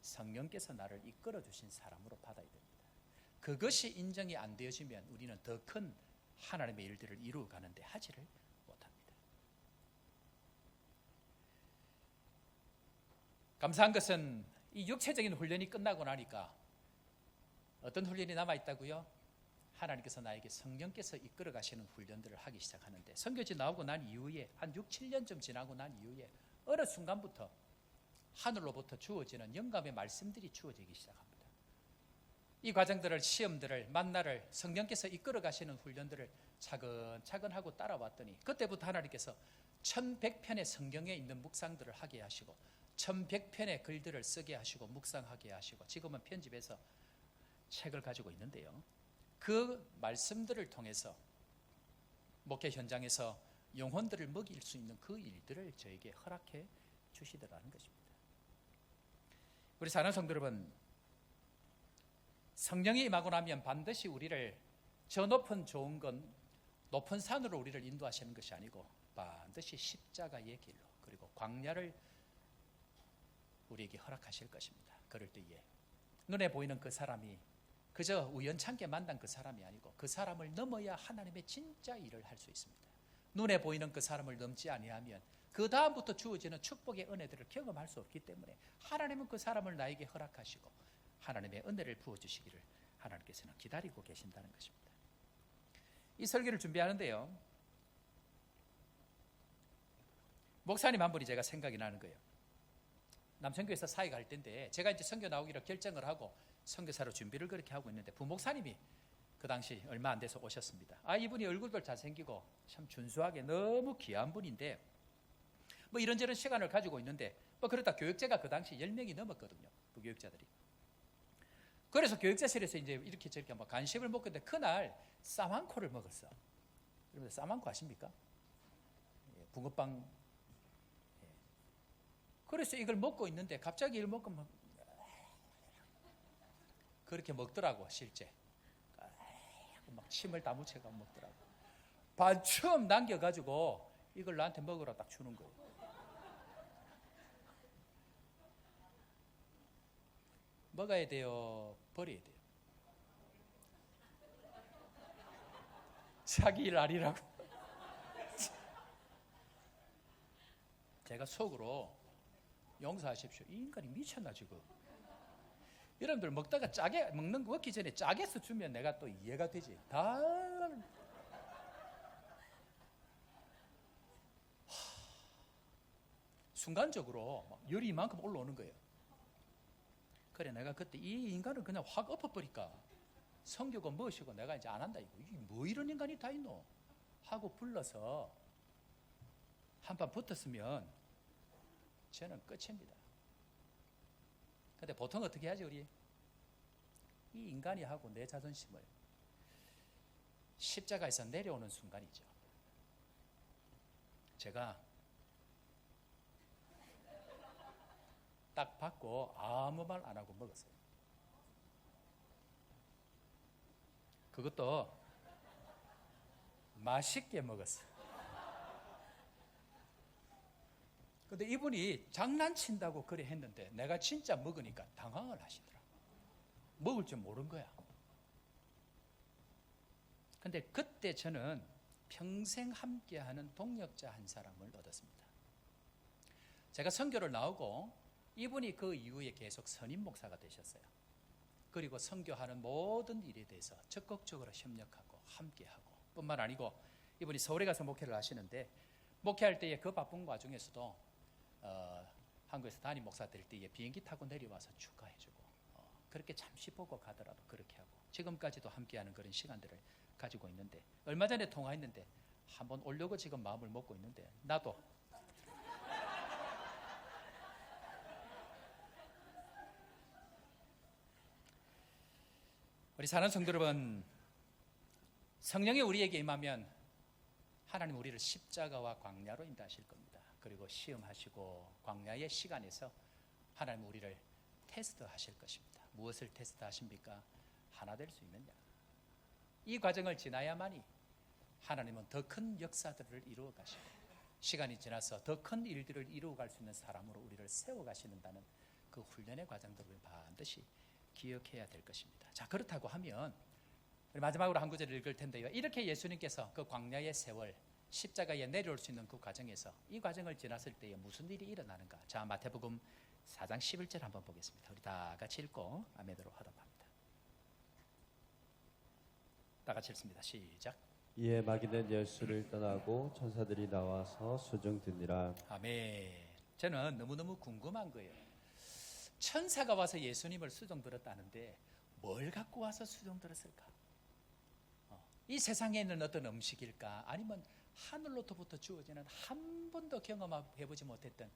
성령께서 나를 이끌어 주신 사람으로 받아야 됩니다. 그것이 인정이 안 되어지면 우리는 더 큰 하나님의 일들을 이루어가는데 하지를 못합니다. 감사한 것은 이 육체적인 훈련이 끝나고 나니까 어떤 훈련이 남아있다고요? 하나님께서 나에게 성령께서 이끌어 가시는 훈련들을 하기 시작하는데 선교지 나오고 난 이후에 한 6, 7년쯤 지나고 난 이후에 어느 순간부터 하늘로부터 주어지는 영감의 말씀들이 주어지기 시작합니다. 이 과정들을 시험들을 만나를 성령께서 이끌어 가시는 훈련들을 차근차근 하고 따라왔더니 그때부터 하나님께서 1100편의 성경에 있는 묵상들을 하게 하시고 1100편의 글들을 쓰게 하시고 묵상하게 하시고 지금은 편집해서 책을 가지고 있는데요. 그 말씀들을 통해서 목회 현장에서 영혼들을 먹일 수 있는 그 일들을 저에게 허락해 주시더라는 것입니다. 우리 사랑하는 성도 여러분, 성령이 임하고 나면 반드시 우리를 저 높은 좋은 건 높은 산으로 우리를 인도하시는 것이 아니고 반드시 십자가의 길로 그리고 광야를 우리에게 허락하실 것입니다. 그럴 때에 눈에 보이는 그 사람이 그저 우연찮게 만난 그 사람이 아니고 그 사람을 넘어야 하나님의 진짜 일을 할 수 있습니다. 눈에 보이는 그 사람을 넘지 아니하면 그 다음부터 주어지는 축복의 은혜들을 경험할 수 없기 때문에 하나님은 그 사람을 나에게 허락하시고 하나님의 은혜를 부어주시기를 하나님께서는 기다리고 계신다는 것입니다. 이 설교를 준비하는데요, 목사님 한 분이 제가 생각이 나는 거예요. 남천교에서 사회가 할 때인데 제가 이제 선교 나오기로 결정을 하고 선교사로 준비를 그렇게 하고 있는데 부목사님이 그 당시 얼마 안 돼서 오셨습니다. 이분이 얼굴도 잘생기고 참 준수하게 너무 귀한 분인데 이런저런 시간을 가지고 있는데 그러다 교육자가 그 당시 10명이 넘었거든요. 부교육자들이. 그래서 교육자실에서 이제 이렇게 저렇게 간식을 먹었는데 그날 쌈한코를 먹었어. 여러분 쌈한코 아십니까? 붕어빵. 그래서 이걸 먹고 있는데 갑자기 이걸 먹고 그렇게 먹더라고. 실제 막 침을 다 묻혀가 먹더라고. 반쯤 남겨가지고 이걸 나한테 먹으라 딱 주는 거예요. 먹어야 돼요, 버려야 돼요? 자기 일 아니라고. 제가 속으로 용서하십시오. 이 인간이 미쳤나 지금. 여러분들 먹다가 짜게 먹기 전에 짜게서 주면 내가 또 이해가 되지. 순간적으로 막 열이 이만큼 올라오는 거예요. 그래 내가 그때 이 인간을 그냥 확 엎어버릴까. 성교가 무엇이고 내가 이제 안 한다. 이게 뭐 이런 인간이 다 있노 하고 불러서 한판 붙었으면 저는 끝입니다. 근데 보통 어떻게 하지 우리? 이 인간이 하고 내 자존심을 십자가에서 내려오는 순간이죠. 제가 딱 받고 아무 말 안 하고 먹었어요. 그것도 맛있게 먹었어요. 근데 이분이 장난친다고 그래 했는데 내가 진짜 먹으니까 당황을 하시더라고. 먹을 줄 모른 거야. 근데 그때 저는 평생 함께하는 동역자 한 사람을 얻었습니다. 제가 선교를 나오고 이분이 그 이후에 계속 선임 목사가 되셨어요. 그리고 선교하는 모든 일에 대해서 적극적으로 협력하고 함께하고 뿐만 아니고 이분이 서울에 가서 목회를 하시는데 목회할 때에 그 바쁜 와중에서도 한국에서 담임 목사 될 때에 비행기 타고 내려와서 축하해주고 그렇게 잠시 보고 가더라도 그렇게 하고 지금까지도 함께하는 그런 시간들을 가지고 있는데 얼마 전에 통화했는데 한번 오려고 지금 마음을 먹고 있는데 나도 우리 사랑하는 성도 여러분, 성령이 우리에게 임하면 하나님 우리를 십자가와 광야로 인도하실 겁니다. 그리고 시험하시고 광야의 시간에서 하나님 우리를 테스트하실 것입니다. 무엇을 테스트하십니까? 하나 될 수 있느냐. 이 과정을 지나야만이 하나님은 더 큰 역사들을 이루어 가시고 시간이 지나서 더 큰 일들을 이루어 갈 수 있는 사람으로 우리를 세워 가시는다는 그 훈련의 과정들을 반드시 기억해야 될 것입니다. 자, 그렇다고 하면 우리 마지막으로 한 구절을 읽을 텐데요. 이렇게 예수님께서 그 광야의 세월 십자가에 내려올 수 있는 그 과정에서 이 과정을 지났을 때에 무슨 일이 일어나는가? 자, 마태복음 4장 11절 한번 보겠습니다. 우리 다 같이 읽고 아멘으로 화답합니다. 다 같이 읽습니다. 시작. 이에 마귀는 예수를 떠나고 천사들이 나와서 수종드니라. 아멘. 저는 너무너무 궁금한 거예요. 천사가 와서 예수님을 수종들었다는데 뭘 갖고 와서 수종들었을까? 이 세상에 있는 어떤 음식일까? 아니면 하늘로부터 주어지는 한 번도 경험해보지 못했던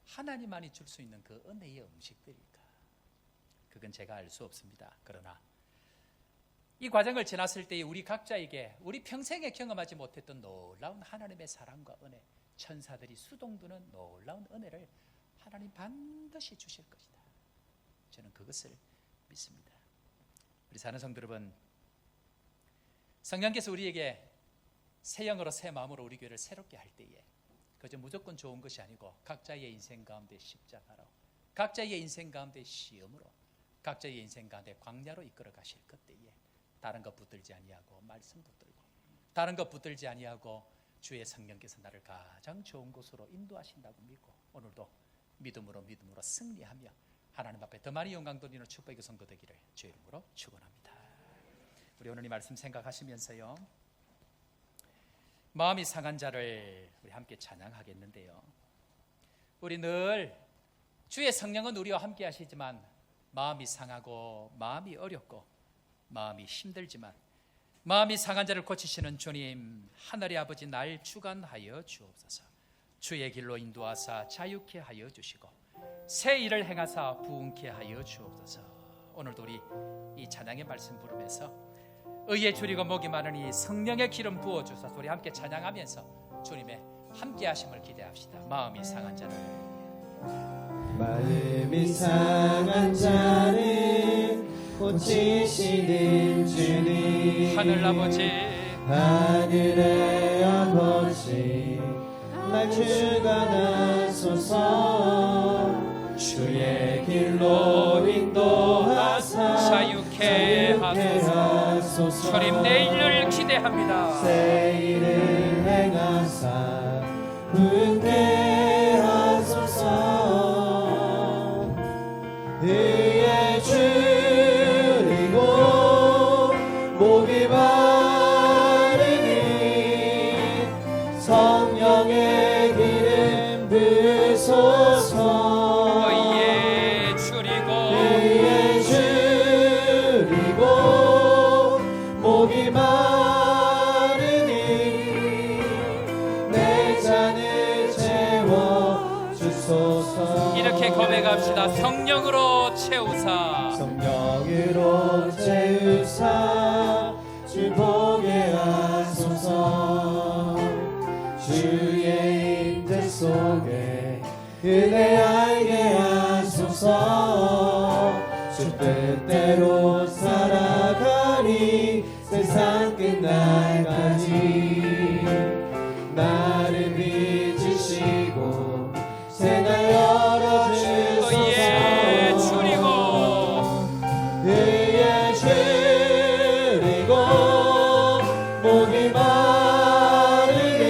하나님만이 줄 수 있는 그 은혜의 음식들일까? 그건 제가 알 수 없습니다. 그러나 이 과정을 지났을 때 우리 각자에게 우리 평생에 경험하지 못했던 놀라운 하나님의 사랑과 은혜, 천사들이 수동드는 놀라운 은혜를 하나님 반드시 주실 것이다. 저는 그것을 믿습니다. 우리 사는 성도 여러분, 성령께서 우리에게 새 영으로 새 마음으로 우리 교회를 새롭게 할 때에 그저 무조건 좋은 것이 아니고 각자의 인생 가운데 십자가로, 각자의 인생 가운데 시험으로, 각자의 인생 가운데 광야로 이끌어 가실 그때에 다른 것 붙들지 아니하고 말씀 붙들고 다른 것 붙들지 아니하고 주의 성령께서 나를 가장 좋은 곳으로 인도하신다고 믿고 오늘도 믿음으로 승리하며 하나님 앞에 더 많이 영광 돌리는 축복의 성도 되기를 주의 이름으로 축원합니다. 우리 오늘 이 말씀 생각하시면서요, 마음이 상한 자를 우리 함께 찬양하겠는데요, 우리 늘 주의 성령은 우리와 함께 하시지만 마음이 상하고 마음이 어렵고 마음이 힘들지만 마음이 상한 자를 고치시는 주님, 하늘의 아버지 날 주관하여 주옵소서. 주의 길로 인도하사 자유케 하여 주시고 새 일을 행하사 부흥케 하여 주옵소서. 오늘도 우리 이 찬양의 말씀 부르면서 의에 줄이고 목이 마르니 성령의 기름 부어주소서. 우리 함께 찬양하면서 주님의 함께 하심을 기대합시다. 마음이 상한 자를 마음이 상한 자를 고치시는 주님 하늘 아버지 하늘의 아버지 날 주관하소서 주의 길로 인도하사 자유케 하소서. 주님 내일을 기대합니다. 새 일을 행하사 분케 하소서 의에 줄이고 목이 마르니 성령의 기름 부으소서 의에 줄이고 의에 줄이고 목이 마르니 내 잔을 채워 주소서 이렇게 고백합시다. 성령으로 채우사 성령으로 채우사 주 보게 하소서 주의 임재 속에 은혜 알게 하소서 주 뜻대로 살아가니 세상 끝날까지 나를 빚으시고 생활 열어주소서 의에 줄이고 의에 줄이고 목이 마르니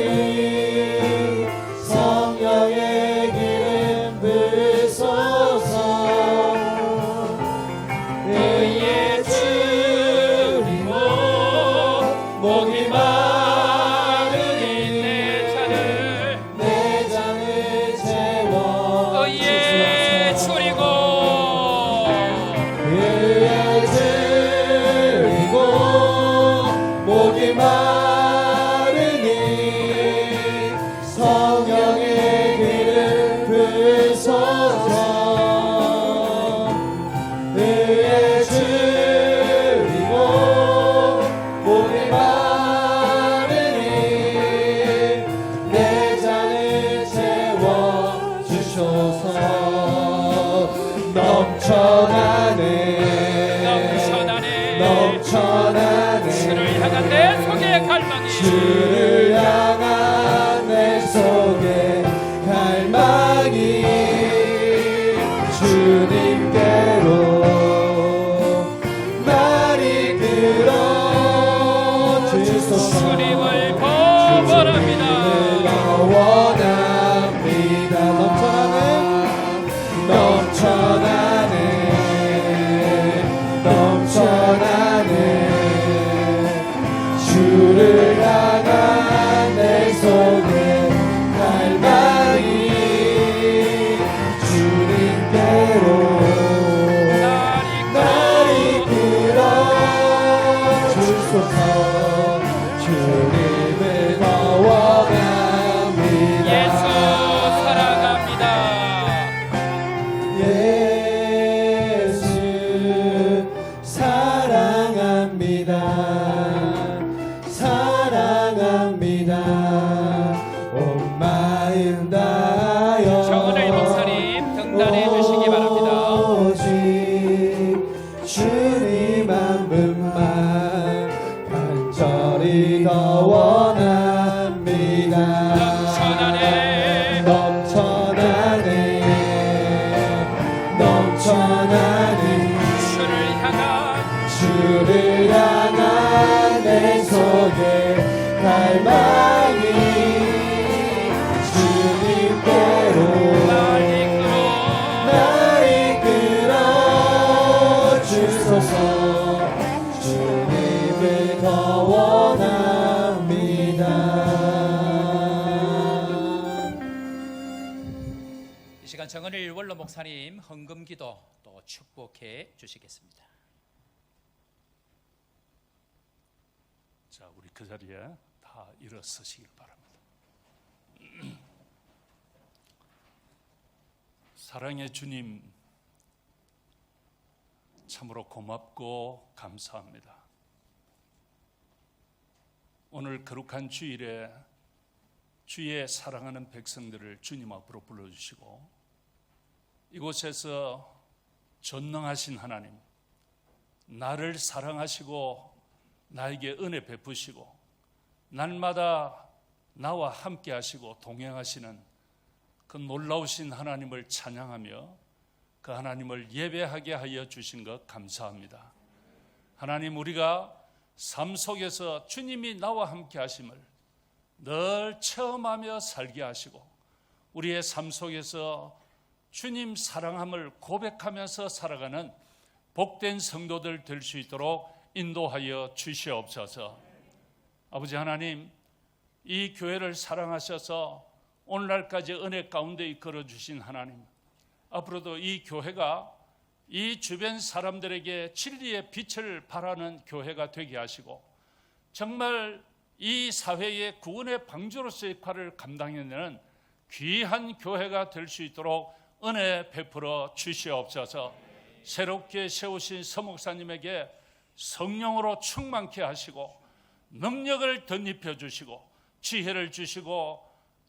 성령의 기름 부으소서 의에 줄이고 목이 마르니 내 잔을 채워 의에 줄이고 의에 줄이고 목이 마르니 성령의 기름 부으소서 의에 줄이고 목이 마르니 내 잔을 채워 주소서 넘쳐나네 넘쳐나네 주를 향한 내 속의 갈망이 주를 향한 내 속의 갈망이 주님께로 나를 끌어 주소서 주님을 보원합니다. 원합니다 넘쳐나네 주를 향한 내 속의 갈망이 주님께로 나를 끌어 주소서 주님을 더 원합니다 예수 사랑합니다. 예수 사랑합니다 사랑합니다 온 마음 다하여 정은의 목사님 등단해 주시기 바랍니다. 오직 주님 한 분만 간절히 더 원합니다 넘쳐나네 주를 향한 내 속의 갈망이 주님께로 나를 끌어 주소서 주님을 더 원합니다 이 시간 정은일 원로 목사님 헌금기도 또 축복해 주시겠습니다. 자, 우리 그 자리에 다 일어서시길 바랍니다. 사랑의 주님, 참으로 고맙고 감사합니다. 오늘 거룩한 주일에 주의 사랑하는 백성들을 주님 앞으로 불러주시고 이곳에서 전능하신 하나님, 나를 사랑하시고 나에게 은혜 베푸시고 날마다 나와 함께 하시고 동행하시는 그 놀라우신 하나님을 찬양하며 그 하나님을 예배하게 하여 주신 것 감사합니다. 하나님, 우리가 삶 속에서 주님이 나와 함께 하심을 늘 체험하며 살게 하시고 우리의 삶 속에서 주님 사랑함을 고백하면서 살아가는 복된 성도들 될 수 있도록 인도하여 주시옵소서. 아버지 하나님, 이 교회를 사랑하셔서 오늘날까지 은혜 가운데 이끌어 주신 하나님, 앞으로도 이 교회가 이 주변 사람들에게 진리의 빛을 발하는 교회가 되게 하시고 정말 이 사회의 구원의 방주로서의 역할을 감당해내는 귀한 교회가 될 수 있도록 은혜 베풀어 주시옵소서. 새롭게 세우신 서목사님에게 성령으로 충만케 하시고 능력을 덧입혀 주시고 지혜를 주시고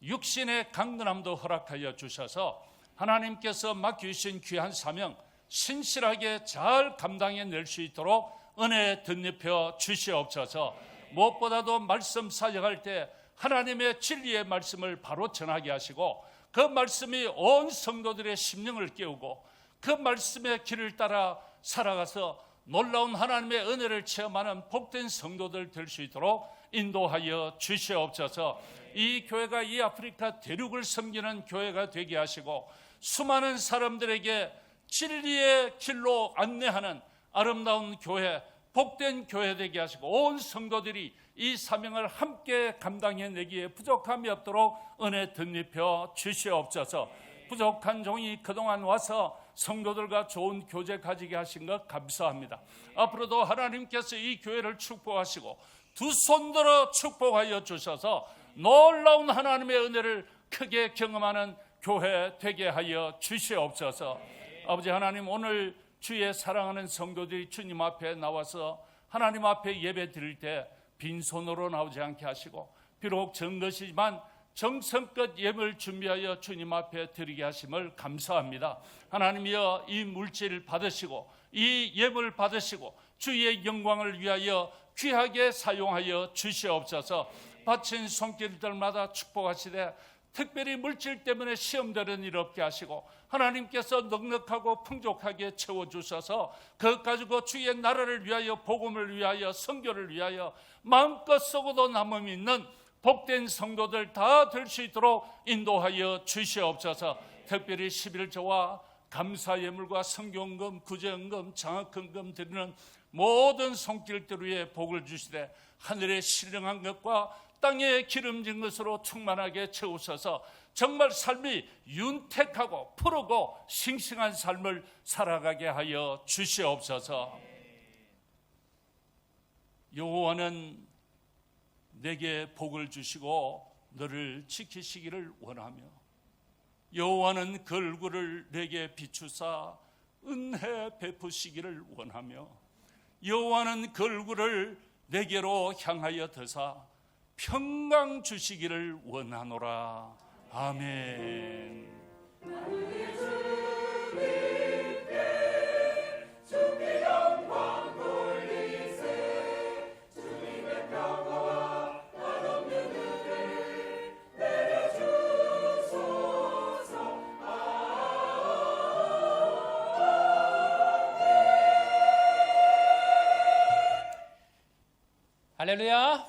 육신의 강건함도 허락하여 주셔서 하나님께서 맡기신 귀한 사명 신실하게 잘 감당해낼 수 있도록 은혜 덧입혀 주시옵소서. 무엇보다도 말씀 사역할 때 하나님의 진리의 말씀을 바로 전하게 하시고 그 말씀이 온 성도들의 심령을 깨우고 그 말씀의 길을 따라 살아가서 놀라운 하나님의 은혜를 체험하는 복된 성도들 될 수 있도록 인도하여 주시옵소서. 이 교회가 이 아프리카 대륙을 섬기는 교회가 되게 하시고 수많은 사람들에게 진리의 길로 안내하는 아름다운 교회, 복된 교회 되게 하시고 온 성도들이 이 사명을 함께 감당해내기에 부족함이 없도록 은혜 덧입혀 주시옵소서. 부족한 종이 그동안 와서 성도들과 좋은 교제 가지게 하신 것 감사합니다. 앞으로도 하나님께서 이 교회를 축복하시고 두 손들어 축복하여 주셔서 놀라운 하나님의 은혜를 크게 경험하는 교회 되게 하여 주시옵소서. 아버지 하나님, 오늘 주의 사랑하는 성도들이 주님 앞에 나와서 하나님 앞에 예배 드릴 때 빈손으로 나오지 않게 하시고 비록 전 것이지만 정성껏 예배를 준비하여 주님 앞에 드리게 하심을 감사합니다. 하나님이여, 이 물질을 받으시고 이 예물을 받으시고 주의 영광을 위하여 귀하게 사용하여 주시옵소서. 바친 손길들마다 축복하시되 특별히 물질 때문에 시험되는 일 없게 하시고 하나님께서 넉넉하고 풍족하게 채워주셔서 그것 가지고 주의 나라를 위하여 복음을 위하여 선교를 위하여 마음껏 썩어도 남음이 있는 복된 성도들 다 될 수 있도록 인도하여 주시옵소서. 특별히 11조와 감사 예물과 성경금, 구제헌금, 장학헌금 드리는 모든 손길들 위에 복을 주시되 하늘에 신령한 것과 땅에 기름진 것으로 충만하게 채우셔서 정말 삶이 윤택하고 푸르고 싱싱한 삶을 살아가게 하여 주시옵소서. 여호와는 내게 복을 주시고 너를 지키시기를 원하며 여호와는 그 얼굴을 내게 비추사 은혜 베푸시기를 원하며 여호와는 그 얼굴을 내게로 향하여 드사 평강 주시기를 원하노라. 아멘. 할렐루야.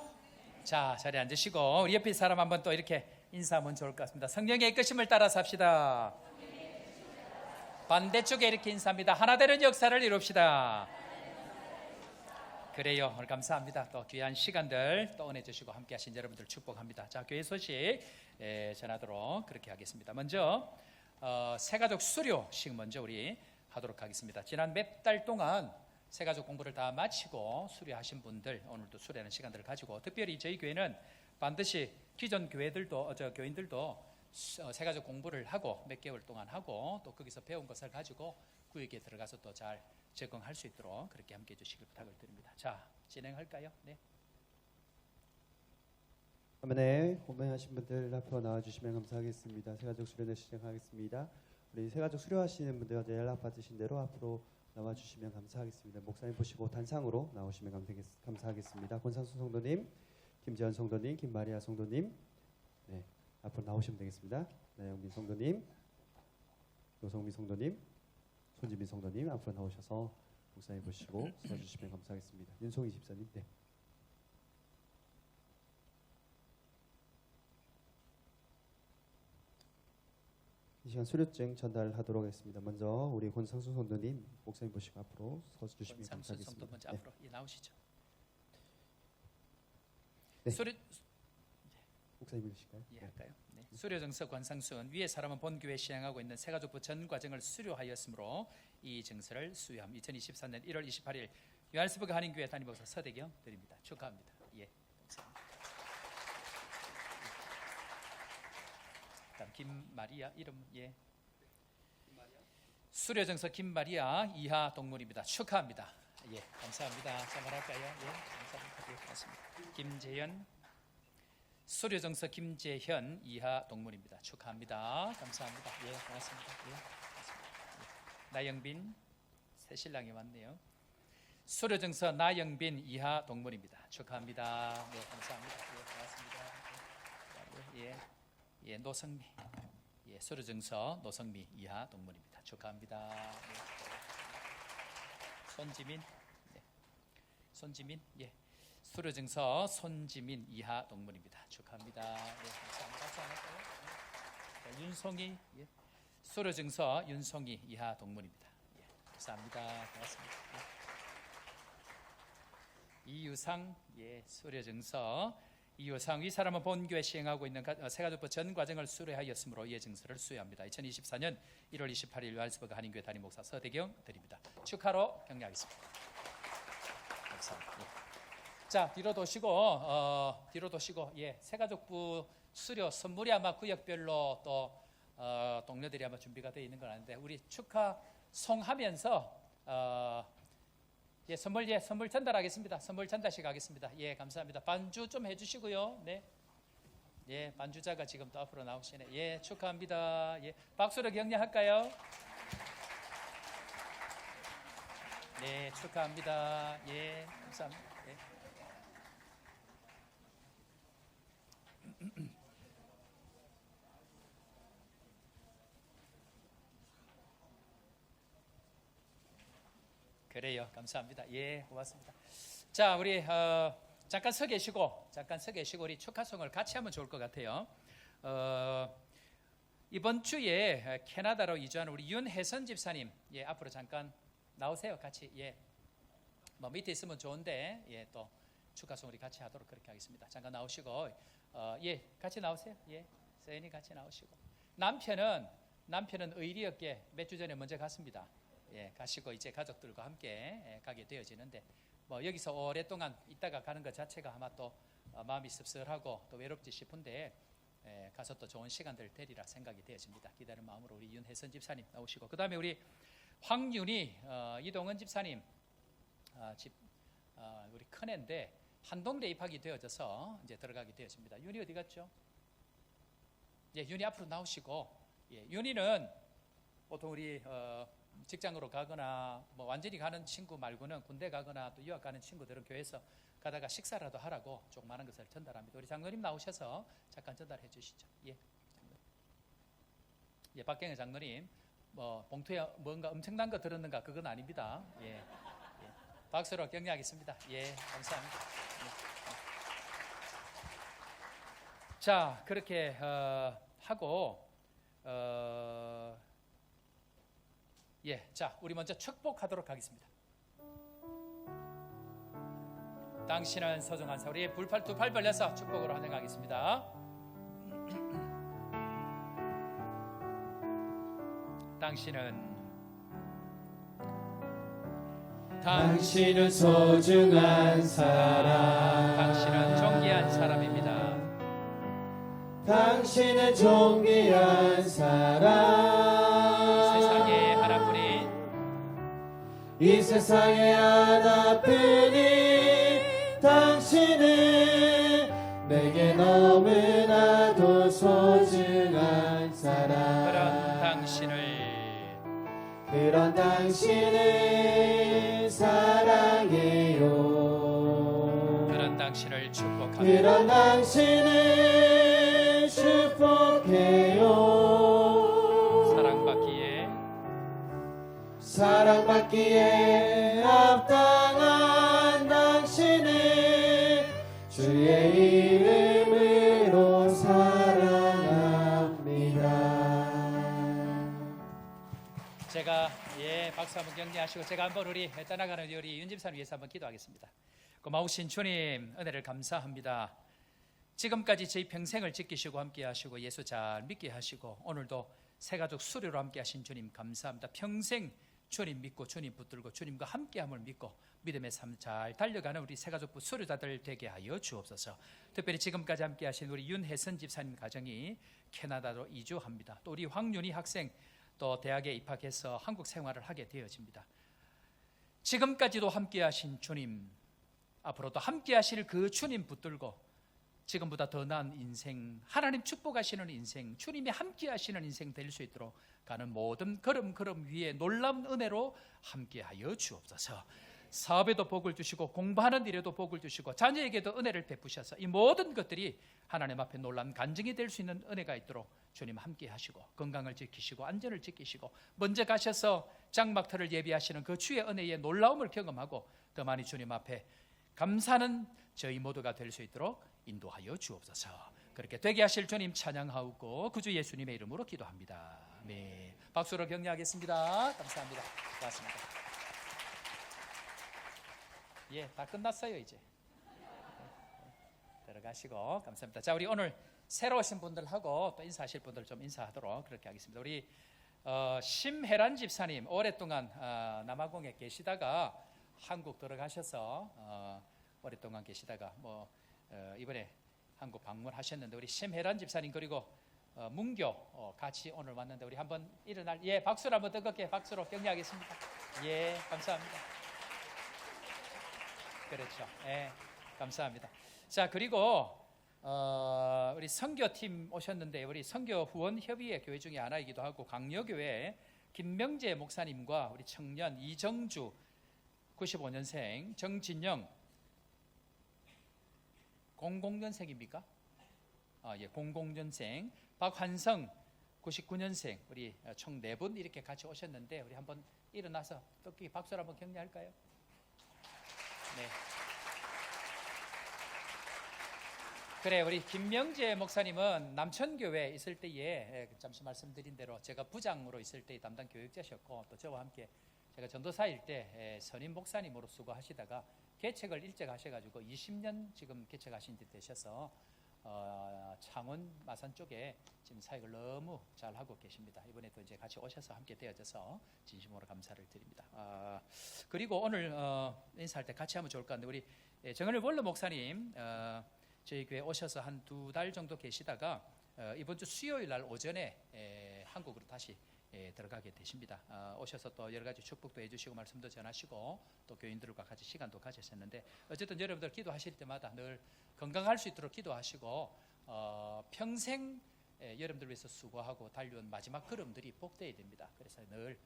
자, 자리에 앉으시고 우리 옆에 사람 한번 또 이렇게 인사하면 좋을 것 같습니다. 성령의 이끄심을 따라서 합시다. 반대쪽에 이렇게 인사합니다. 하나 되는 역사를 이룹시다. 그래요. 오늘 감사합니다. 또 귀한 시간들 또 은혜 주시고 함께 하신 여러분들 축복합니다. 자, 교회 소식 전하도록 그렇게 하겠습니다. 먼저 새가족 수료식 먼저 우리 하도록 하겠습니다. 지난 몇 달 동안 새가족 공부를 다 마치고 수료하신 분들 오늘도 수료하는 시간들을 가지고 특별히 저희 교회는 반드시 기존 교회들도 교인들도 새가족 공부를 하고 몇 개월 동안 하고 또 거기서 배운 것을 가지고 구역에 들어가서 또 잘 적응할 수 있도록 그렇게 함께해 주시길 부탁을 드립니다. 자, 진행할까요? 네. 화면에 호명하신 분들 앞으로 나와주시면 감사하겠습니다. 새가족 수련회 시작하겠습니다. 우리 새가족 수료하시는 분들한테 연락 받으신 대로 앞으로 나와주시면 감사하겠습니다. 목사님 보시고 단상으로 나오시면 감사하겠습니다. 권상수 성도님, 김재현 성도님, 김마리아 성도님, 네, 앞으로 나오시면 되겠습니다. 나영민 성도님, 노성민 성도님, 손지민 성도님 앞으로 나오셔서 목사님 보시고 서주시면 감사하겠습니다. 윤송희 집사님, 네. 이 시간 수료증 전달하도록 하겠습니다. 먼저 우리 권상수 성도님 목사님 보시고 앞으로 서주시면 권상수 성도 감사하겠습니다. 먼저 네. 앞으로 나오시죠. 네. 수료 목사님 읽으실까요? 예, 할까요? 네. 수료증서 권상수는 위의 사람은 본교회 시행하고 있는 새가족부 전 과정을 수료하였으므로 이 증서를 수여함. 2024년 1월 28일 요한스버그 한인교회 담임목사 서대경 드립니다. 축하합니다. 예, 감사합니다. 다음 김마리아 이름 예. 수료증서 김마리아 이하 동문입니다. 축하합니다. 예, 감사합니다. 자말할까요? 예, 감사합니다. 예, 고맙습니다. 김재현 수료증서 김재현 이하 동문입니다. 축하합니다. 감사합니다. 예, 고맙습니다. 예, 고맙습니다. 예. 나영빈 새 신랑이 왔네요. 수료증서 나영빈 이하 동문입니다. 축하합니다. 네, 감사합니다. 예, 고맙습니다. 예, 예, 노성미 예, 수료증서 노성미 이하 동문입니다. 축하합니다. 네. 손지민 네. 손지민 예. 수료증서 손지민 이하 동문입니다. 축하합니다. 네, 감사합니다. 네, 윤송이 예. 수료증서 윤송이 이하 동문입니다. 예, 감사합니다. 고맙습니다. 예. 이유상 예, 수료증서 이유상 이 사람은 본교회 시행하고 있는 새가족부 전 과정을 수료하였으므로 이 증서를 수여합니다. 2024년 1월 28일 요한스버그 한인교회 담임목사 서대경 드립니다. 축하로 격려하겠습니다. 감사합니다. 예. 자, 뒤로 도시고 예, 새가족부 수료 선물이 아마 구역별로 또 동료들이 아마 준비가 되어 있는 건 아닌데 우리 축하 송하면서 예, 선물 전달하겠습니다. 선물 전달식 하겠습니다. 예, 감사합니다. 반주 좀 해주시고요. 네, 예, 반주자가 지금 또 앞으로 나오시네. 예, 축하합니다. 예, 박수로 격려할까요? 네, 축하합니다. 예, 감사합니다. 예. 그래요. 감사합니다. 예, 고맙습니다. 자, 우리 잠깐 서 계시고 우리 축하송을 같이 하면 좋을 것 같아요. 이번 주에 캐나다로 이주하는 우리 윤혜선 집사님, 예, 앞으로 잠깐 나오세요. 같이 예, 뭐 밑에 있으면 좋은데 예, 또 축하송 우리 같이 하도록 그렇게 하겠습니다. 잠깐 나오시고 예, 같이 나오세요. 예, 세연이 같이 나오시고 남편은 의리 없게 몇 주 전에 먼저 갔습니다. 예, 가시고 이제 가족들과 함께 가게 되어지는데 뭐 여기서 오랫동안 있다가 가는 것 자체가 아마 또 마음이 씁쓸하고 또 외롭지 싶은데 가서 또 좋은 시간들을 되리라 생각이 되어집니다. 기다리는 마음으로 우리 윤혜선 집사님 나오시고 그 다음에 우리 황윤희 이동은 집사님 우리 큰애인데 한동대 입학이 되어져서 이제 들어가게 되어집니다. 윤희 어디 갔죠? 예, 윤희 앞으로 나오시고 예, 윤희는 보통 우리 직장으로 가거나 뭐 완전히 가는 친구 말고는 군대 가거나 또 유학 가는 친구들은 교회에서 가다가 식사라도 하라고 조그마한 것을 전달합니다. 우리 장로님 나오셔서 잠깐 전달해 주시죠. 예, 예, 박경혜 장로님 뭐 봉투에 뭔가 엄청난 거 들었는가 그건 아닙니다. 예, 예. 박수로 격려하겠습니다. 예, 감사합니다. 예. 자, 그렇게 하고 예, 자, 우리 먼저 축복하도록 하겠습니다. 당신은 소중한 사 우리 불팔 두 팔 벌려서 축복으로 환영하겠습니다. 당신은 소중한 사람, 당신은 존귀한 사람입니다. 당신은 존귀한 사람, 세상에 하나뿐인 이 세상에 하나뿐인 당신은 내게 너무나도 소중한 사람. 그런 당신을 그런 당신을 사랑해요. 그런 당신을 축복합니다. 그런 당신을 축복해요. 사랑받기에 합당한 당신을 주의 이름으로 사랑합니다. 제가 박수 한번 격려하시고 제가 한번 우리 떠나가는 우리 윤 집사님 위해서 한번 기도하겠습니다. 고마우신 주님 은혜를 감사합니다. 지금까지 저희 평생을 지키시고 함께 하시고 예수 잘 믿게 하시고 오늘도 새가족 수료로 함께 하신 주님 감사합니다. 평생 주님 믿고 주님 붙들고 주님과 함께함을 믿고 믿음의 삶 잘 달려가는 우리 새가족부 수료자들 되게 하여 주옵소서. 특별히 지금까지 함께 하신 우리 윤혜선 집사님 가정이 캐나다로 이주합니다. 또 우리 황윤희 학생 또 대학에 입학해서 한국 생활을 하게 되어집니다. 지금까지도 함께 하신 주님, 앞으로도 함께 하실 그 주님 붙들고 지금보다 더 나은 인생, 하나님 축복하시는 인생, 주님이 함께 하시는 인생 될 수 있도록 가는 모든 걸음 위에 놀라운 은혜로 함께하여 주옵소서. 사업에도 복을 주시고 공부하는 일에도 복을 주시고 자녀에게도 은혜를 베푸셔서 이 모든 것들이 하나님 앞에 놀라운 간증이 될 수 있는 은혜가 있도록 주님 함께 하시고 건강을 지키시고 안전을 지키시고 먼저 가셔서 장막터를 예비하시는 그 주의 은혜의 놀라움을 경험하고 더 많이 주님 앞에 감사하는 저희 모두가 될 수 있도록 인도하여 주옵소서. 그렇게 되게 하실 주님 찬양하고 구주 예수님의 이름으로 기도합니다. 네, 박수로 격려하겠습니다. 감사합니다. 고맙습니다. 다 끝났어요 이제. 들어가시고 감사합니다. 자, 우리 오늘 새로 오신 분들하고 또 인사하실 분들 좀 인사하도록 그렇게 하겠습니다. 우리 심혜란 집사님 오랫동안 남아공에 계시다가 한국 들어가셔서 오랫동안 계시다가 이번에 한국 방문하셨는데 우리 심혜란 집사님 그리고 문교 같이 오늘 왔는데 우리 한번 일어날 박수를 한번 뜨겁게 박수로 격려하겠습니다. 감사합니다. 그렇죠. 감사합니다. 자, 그리고 우리 선교팀 오셨는데 우리 선교 후원 협의회 교회 중에 하나이기도 하고 강려교회 김명재 목사님과 우리 청년 이정주 95년생 정진영 00년생입니까? 00년생 박환성 99년생 우리 총 4분 이렇게 같이 오셨는데 우리 한번 일어나서 떡기 박수를 한번 격려할까요? 네. 그래, 우리 김명재 목사님은 남천교회에 있을 때에 잠시 말씀드린 대로 제가 부장으로 있을 때 담당 교육자셨고 또 저와 함께 제가 전도사일 때 선임 목사님으로 수고하시다가 개척을 일찍 하셔가지고 20년 지금 개척하신 지 되셔서 창원 마산 쪽에 지금 사역을 너무 잘 하고 계십니다. 이번에 또 이제 같이 오셔서 함께 되어져서 진심으로 감사를 드립니다. 그리고 오늘 인사할 때 같이 하면 좋을 것 같은데 우리 정은일 원로 목사님 저희 교회 오셔서 한 2달 정도 계시다가 이번 주 수요일 날 오전에 한국으로 다시 들어가게 되십니다. 오셔서 또 여러 가지 축복도 해주시고 말씀도 전하시고 또 교인들과 같이 시간도 가지셨는데 어쨌든 여러분들 기도하실 때마다 늘 건강할 수 있도록 기도하시고 평생 여러분들 위해서 수고하고 달려온 마지막 걸음들이 복되어야 됩니다. 그래서 늘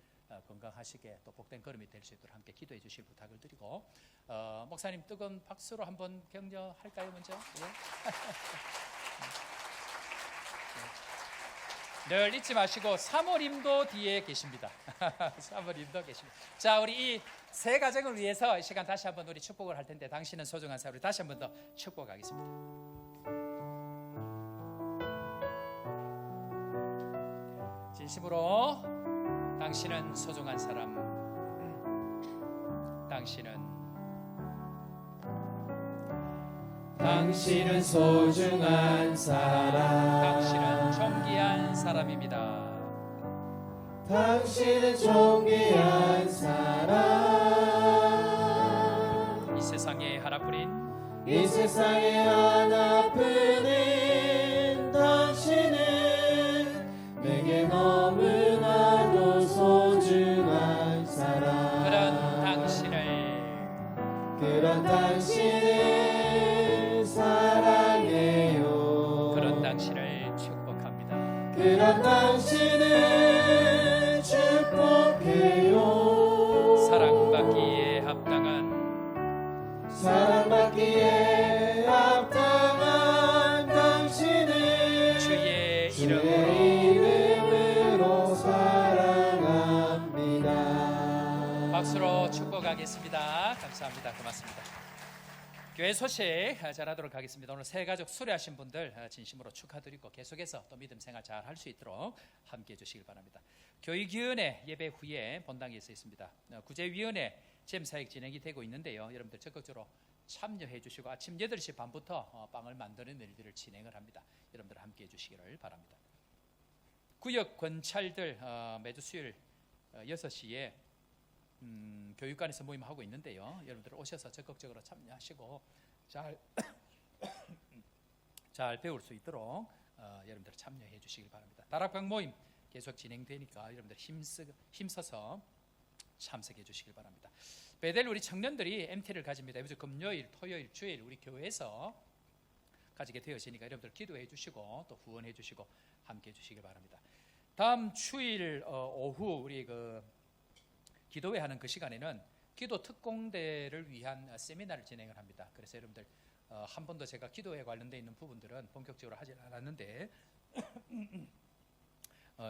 건강하시게 또 복된 걸음이 될 수 있도록 함께 기도해 주실 부탁을 드리고 목사님 뜨거운 박수로 한번 격려할까요 먼저? 늘 잊지 마시고 사모님도 뒤에 계십니다. 사모님도 계십니다. 자, 우리 이 세 가정을 위해서 이 시간 다시 한번 우리 축복을 할 텐데 당신은 소중한 사람 우리 다시 한번 더 축복하겠습니다. 진심으로 당신은 소중한 사람, 당신은 소중한 사람, 당신은 존귀한 사람입니다. 당신은 존귀한 사람, 이 세상에 하나뿐인 이 세상에 하나뿐인 당신은 내게 너무나도 소중한 사람. 그런 당신을 사랑해요. 그런 당신을 축복합니다. 그런 당신을 축복해요. 사랑받기에 합당한 당신을 주의 이름으로 주의 이름으로 사랑합니다. 박수로 축복하겠습니다. 감사합니다. 고맙습니다. 교회 소식 전하도록 하겠습니다. 오늘 새 가족 수료하신 분들 진심으로 축하드리고 계속해서 또 믿음 생활 잘 할 수 있도록 함께해 주시길 바랍니다. 교육위원회 예배 후에 본당에 있습니다. 구제위원회 잼사역 진행이 되고 있는데요. 여러분들 적극적으로 참여해 주시고 아침 8시 반부터 빵을 만드는 일들을 진행을 합니다. 여러분들 함께해 주시기를 바랍니다. 구역 권찰들 매주 수요일 6시에 교육관에서 모임하고 있는데요. 여러분들 오셔서 적극적으로 참여하시고 잘 배울 수 있도록 여러분들 참여해 주시길 바랍니다. 다락방 모임 계속 진행되니까 여러분들 힘써서 참석해 주시길 바랍니다. 베델 우리 청년들이 MT를 가집니다. 매주 금요일, 토요일, 주일 우리 교회에서 가지게 되었으니까 여러분들 기도해 주시고 또 후원해 주시고 함께 해 주시길 바랍니다. 다음 주일 오후 우리 기도회 하는 그 시간에는 기도 특공대를 위한 세미나를 진행을 합니다. 그래서 여러분들 한 번도 제가 기도회 관련되어 있는 부분들은 본격적으로 하지 않았는데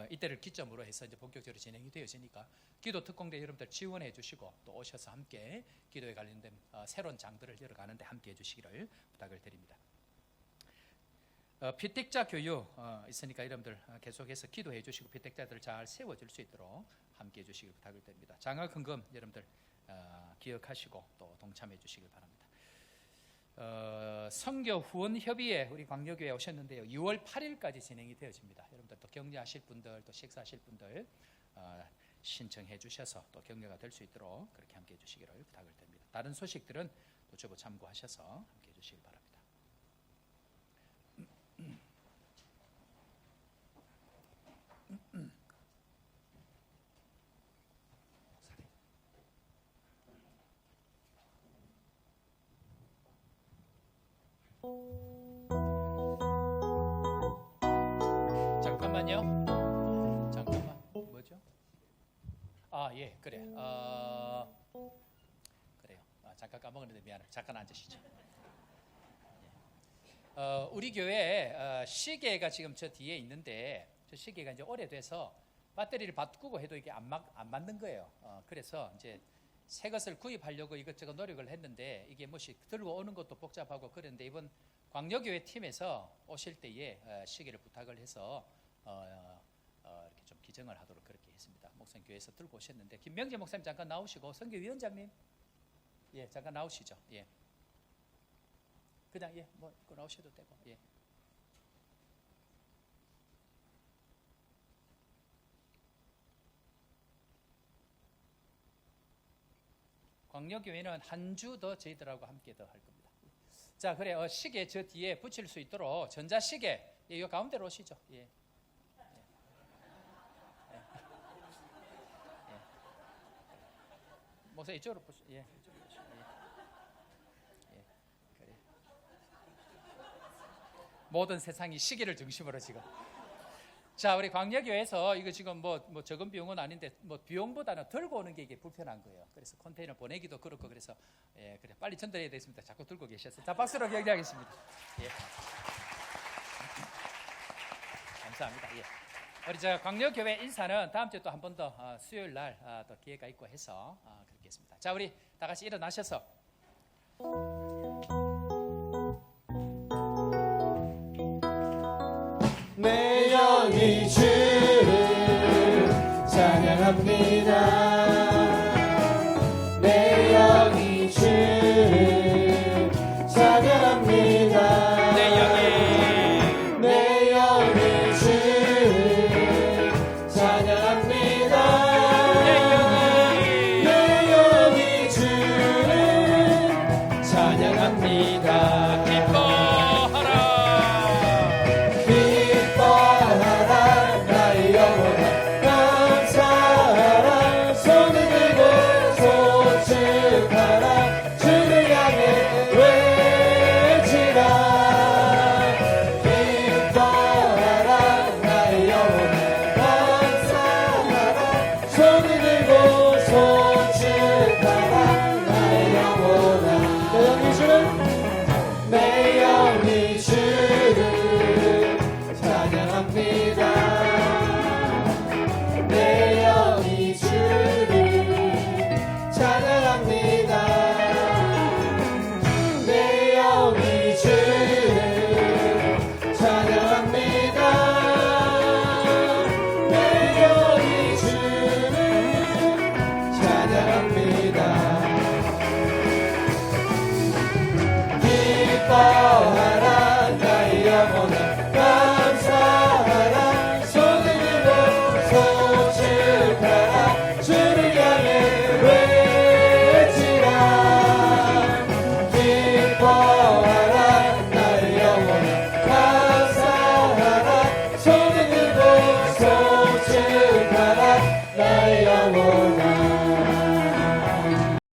이때를 기점으로 해서 이제 본격적으로 진행이 되었으니까 기도 특공대 여러분들 지원해 주시고 또 오셔서 함께 기도에 관련된 새로운 장들을 열어가는데 함께 해주시기를 부탁을 드립니다. 피택자 교육 있으니까 여러분들 계속해서 기도해 주시고 피택자들을 잘 세워줄 수 있도록 함께 해주시길 부탁을 드립니다. 장학헌금 여러분들 기억하시고 또 동참해 주시길 바랍니다. 선교 후원 협의회 우리 광역교회 오셨는데요. 6월 8일까지 진행이 되어집니다. 여러분들 또 격려하실 분들 또 식사하실 분들 신청해 주셔서 또 격려가 될 수 있도록 그렇게 함께 해주시기를 부탁을 드립니다. 다른 소식들은 노트북 참고하셔서 함께 해주시길 바랍니다. 잠깐만요. 잠깐만. 뭐죠? 예, 그래. 그래요. 잠깐 까먹었는데 미안해요. 잠깐 앉으시죠. 우리 교회 시계가 지금 저 뒤에 있는데 저 시계가 이제 오래돼서 배터리를 바꾸고 해도 이게 안 맞는 거예요. 그래서 이제 새 것을 구입하려고 이것저것 노력을 했는데 이게 뭐시 들고 오는 것도 복잡하고 그런데 이번 광역교회 팀에서 오실 때에 시계를 부탁을 해서 이렇게 좀 기증을 하도록 그렇게 했습니다. 목사님 교회에서 들고 오셨는데 김명재 목사님 잠깐 나오시고 선교위원장님 잠깐 나오시죠. 그냥 뭐 나오셔도 되고 광역교회는 한 주 더 저희들하고 함께 더 할 겁니다. 자, 그래 시계 저 뒤에 붙일 수 있도록 전자시계 이 가운데로 오시죠. 목사 이쪽으로 보시죠. 이쪽으로 보시죠. 그래. 모든 세상이 시계를 중심으로 지금. 자, 우리 광역교회에서 이거 지금 뭐 적은 비용은 아닌데 뭐 비용보다는 들고 오는 게 이게 불편한 거예요. 그래서 컨테이너 보내기도 그렇고 그래서 그래 빨리 전달해야 되겠습니다. 자꾸 들고 계셔서 자 박수로 격려하겠습니다. 감사합니다. 우리 저 광역교회 인사는 다음 주에 또 한 번 더 수요일 날 또 기회가 있고 해서 그렇게 했습니다. 자, 우리 다 같이 일어나셔서. 내 영이 주를 찬양합니다. 내 영이 주를 찬양합니다. 내 영이 주를 찬양합니다. 내 영이 주를 찬양합니다. 영이 내